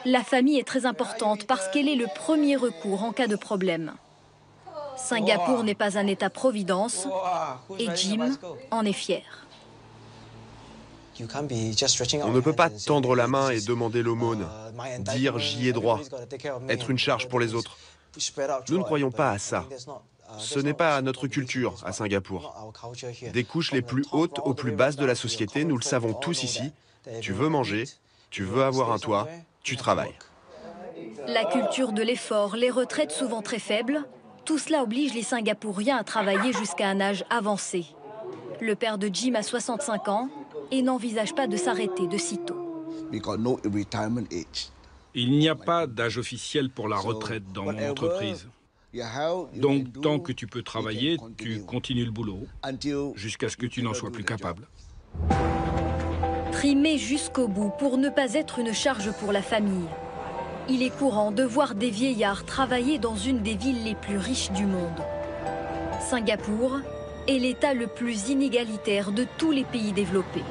La famille est très importante parce qu'elle est le premier recours en cas de problème. Singapour n'est pas un État-providence et Jim en est fier. On ne peut pas tendre la main et demander l'aumône, dire j'y ai droit, être une charge pour les autres. Nous ne croyons pas à ça. Ce n'est pas notre culture à Singapour. Des couches les plus hautes aux plus basses de la société, nous le savons tous ici. Tu veux manger, tu veux avoir un toit, tu travailles. La culture de l'effort, les retraites souvent très faibles, tout cela oblige les Singapouriens à travailler jusqu'à un âge avancé. Le père de Jim a 65 ans et n'envisage pas de s'arrêter de sitôt. Il n'y a pas d'âge officiel pour la retraite dans mon entreprise. Donc, tant que tu peux travailler, tu continues le boulot, jusqu'à ce que tu n'en sois plus capable. Trimer jusqu'au bout pour ne pas être une charge pour la famille. Il est courant de voir des vieillards travailler dans une des villes les plus riches du monde. Singapour est l'État le plus inégalitaire de tous les pays développés.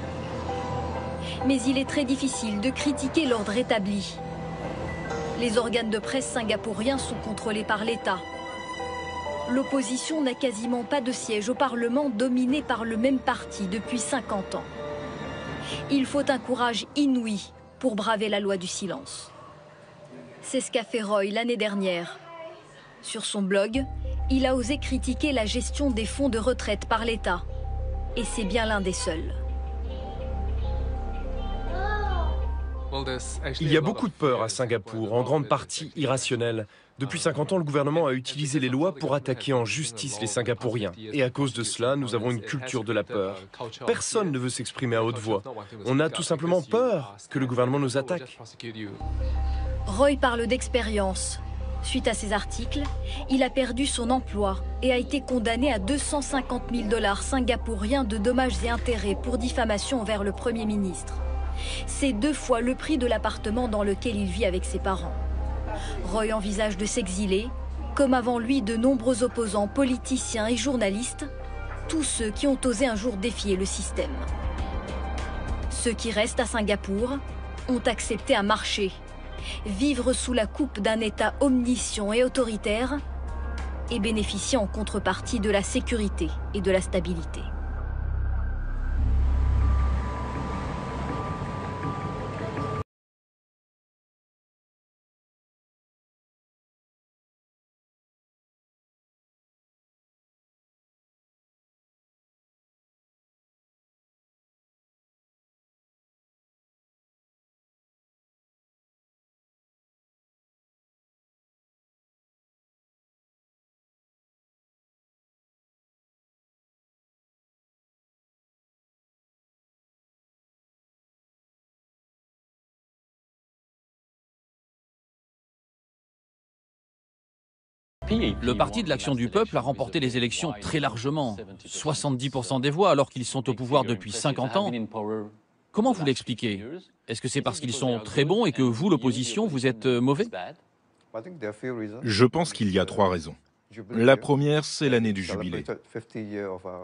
Mais il est très difficile de critiquer l'ordre établi. Les organes de presse singapouriens sont contrôlés par l'État. L'opposition n'a quasiment pas de siège au Parlement dominé par le même parti depuis 50 ans. Il faut un courage inouï pour braver la loi du silence. C'est ce qu'a fait Roy l'année dernière. Sur son blog, il a osé critiquer la gestion des fonds de retraite par l'État. Et c'est bien l'un des seuls. Il y a beaucoup de peur à Singapour, en grande partie irrationnelle. Depuis 50 ans, le gouvernement a utilisé les lois pour attaquer en justice les Singapouriens. Et à cause de cela, nous avons une culture de la peur. Personne ne veut s'exprimer à haute voix. On a tout simplement peur que le gouvernement nous attaque. Roy parle d'expérience. Suite à ces articles, il a perdu son emploi et a été condamné à 250 000 $ singapouriens de dommages et intérêts pour diffamation envers le Premier ministre. C'est 2 fois le prix de l'appartement dans lequel il vit avec ses parents. Roy envisage de s'exiler, comme avant lui de nombreux opposants, politiciens et journalistes, tous ceux qui ont osé un jour défier le système. Ceux qui restent à Singapour ont accepté un marché, vivre sous la coupe d'un État omniscient et autoritaire et bénéficier en contrepartie de la sécurité et de la stabilité. Le Parti de l'Action du Peuple a remporté les élections très largement, 70% des voix, alors qu'ils sont au pouvoir depuis 50 ans. Comment vous l'expliquez? Est-ce que c'est parce qu'ils sont très bons et que vous, l'opposition, vous êtes mauvais? Je pense qu'il y a 3 raisons. La première, c'est l'année du jubilé.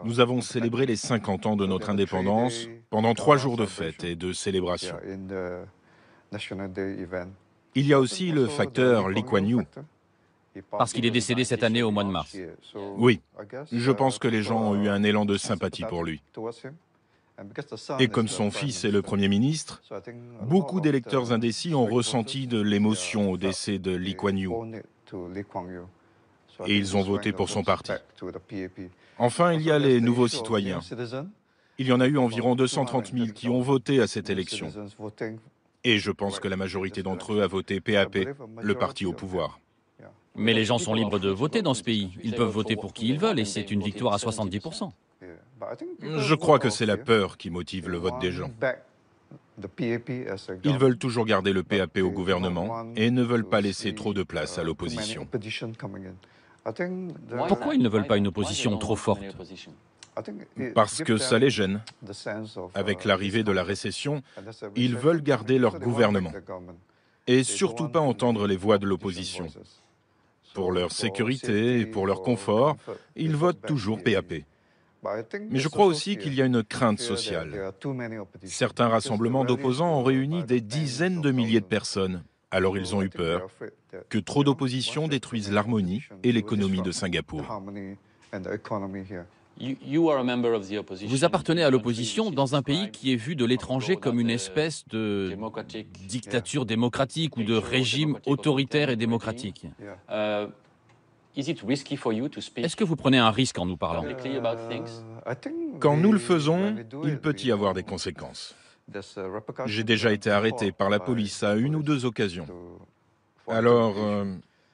Nous avons célébré les 50 ans de notre indépendance pendant 3 jours de fête et de célébration. Il y a aussi le facteur Lee Kuan Yew. Parce qu'il est décédé cette année au mois de mars. Oui, je pense que les gens ont eu un élan de sympathie pour lui. Et comme son fils est le Premier ministre, beaucoup d'électeurs indécis ont ressenti de l'émotion au décès de Lee Kuan Yew. et ils ont voté pour son parti. Enfin, il y a les nouveaux citoyens. Il y en a eu environ 230 000 qui ont voté à cette élection. Et je pense que la majorité d'entre eux a voté PAP, le parti au pouvoir. Mais les gens sont libres de voter dans ce pays. Ils peuvent voter pour qui ils veulent et c'est une victoire à 70%. Je crois que c'est la peur qui motive le vote des gens. Ils veulent toujours garder le PAP au gouvernement et ne veulent pas laisser trop de place à l'opposition. Pourquoi ils ne veulent pas une opposition trop forte? Parce que ça les gêne. Avec l'arrivée de la récession, ils veulent garder leur gouvernement et surtout pas entendre les voix de l'opposition. Pour leur sécurité et pour leur confort, ils votent toujours PAP. Mais je crois aussi qu'il y a une crainte sociale. Certains rassemblements d'opposants ont réuni des dizaines de milliers de personnes. Alors ils ont eu peur que trop d'opposition détruise l'harmonie et l'économie de Singapour. Vous appartenez à l'opposition dans un pays qui est vu de l'étranger comme une espèce de dictature démocratique ou de régime autoritaire et démocratique. Est-ce que vous prenez un risque en nous parlant? Quand nous le faisons, il peut y avoir des conséquences. J'ai déjà été arrêté par la police à une ou deux occasions. Alors,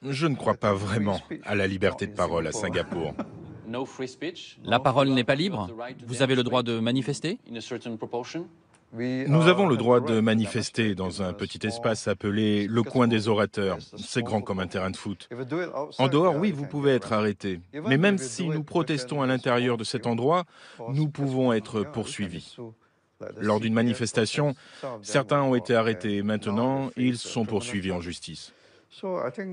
je ne crois pas vraiment à la liberté de parole à Singapour. La parole n'est pas libre? Vous avez le droit de manifester? Nous avons le droit de manifester dans un petit espace appelé le coin des orateurs. C'est grand comme un terrain de foot. En dehors, oui, vous pouvez être arrêté. Mais même si nous protestons à l'intérieur de cet endroit, nous pouvons être poursuivis. Lors d'une manifestation, certains ont été arrêtés et maintenant, ils sont poursuivis en justice.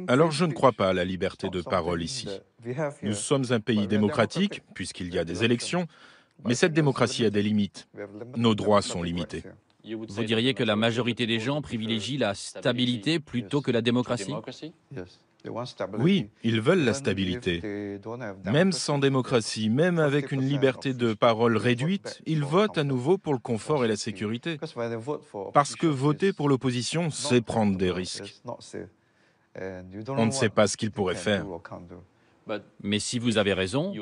Alors je ne crois pas à la liberté de parole ici. Nous sommes un pays démocratique, puisqu'il y a des élections, mais cette démocratie a des limites. Nos droits sont limités. Vous diriez que la majorité des gens privilégient la stabilité plutôt que la démocratie? Oui, ils veulent la stabilité. Même sans démocratie, même avec une liberté de parole réduite, ils votent à nouveau pour le confort et la sécurité. Parce que voter pour l'opposition, c'est prendre des risques. On ne sait pas ce qu'ils pourraient faire. Mais si vous avez raison,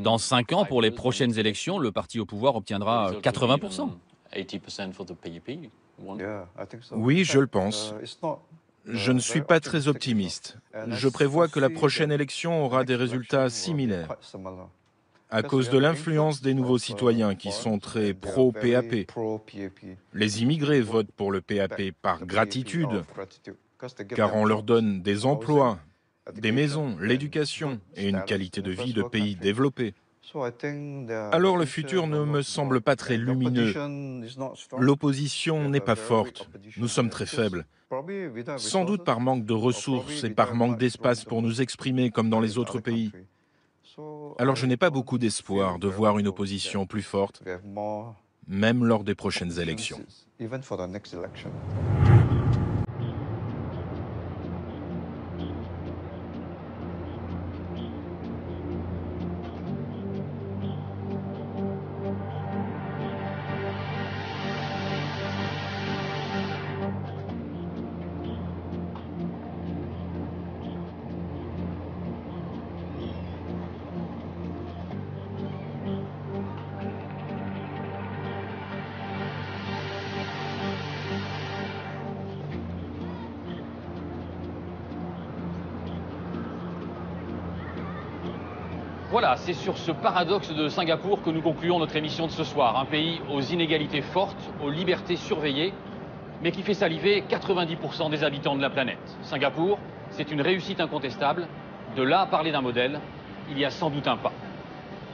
dans 5 ans, pour les prochaines élections, le parti au pouvoir obtiendra 80%. Oui, je le pense. Je ne suis pas très optimiste. Je prévois que la prochaine élection aura des résultats similaires. À cause de l'influence des nouveaux citoyens qui sont très pro-PAP. Les immigrés votent pour le PAP par gratitude, car on leur donne des emplois, des maisons, l'éducation et une qualité de vie de pays développés. Alors le futur ne me semble pas très lumineux. L'opposition n'est pas forte. Nous sommes très faibles. Sans doute par manque de ressources et par manque d'espace pour nous exprimer comme dans les autres pays. Alors je n'ai pas beaucoup d'espoir de voir une opposition plus forte, même lors des prochaines élections. Voilà, c'est sur ce paradoxe de Singapour que nous concluons notre émission de ce soir. Un pays aux inégalités fortes, aux libertés surveillées, mais qui fait saliver 90% des habitants de la planète. Singapour, c'est une réussite incontestable. De là à parler d'un modèle, il y a sans doute un pas.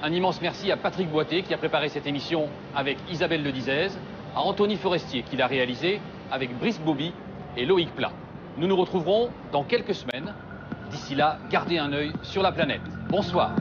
Un immense merci à Patrick Boité qui a préparé cette émission avec Isabelle Ledizez, à Anthony Forestier qui l'a réalisé avec Brice Bobby et Loïc Plat. Nous nous retrouverons dans quelques semaines. D'ici là, gardez un œil sur la planète. Bonsoir.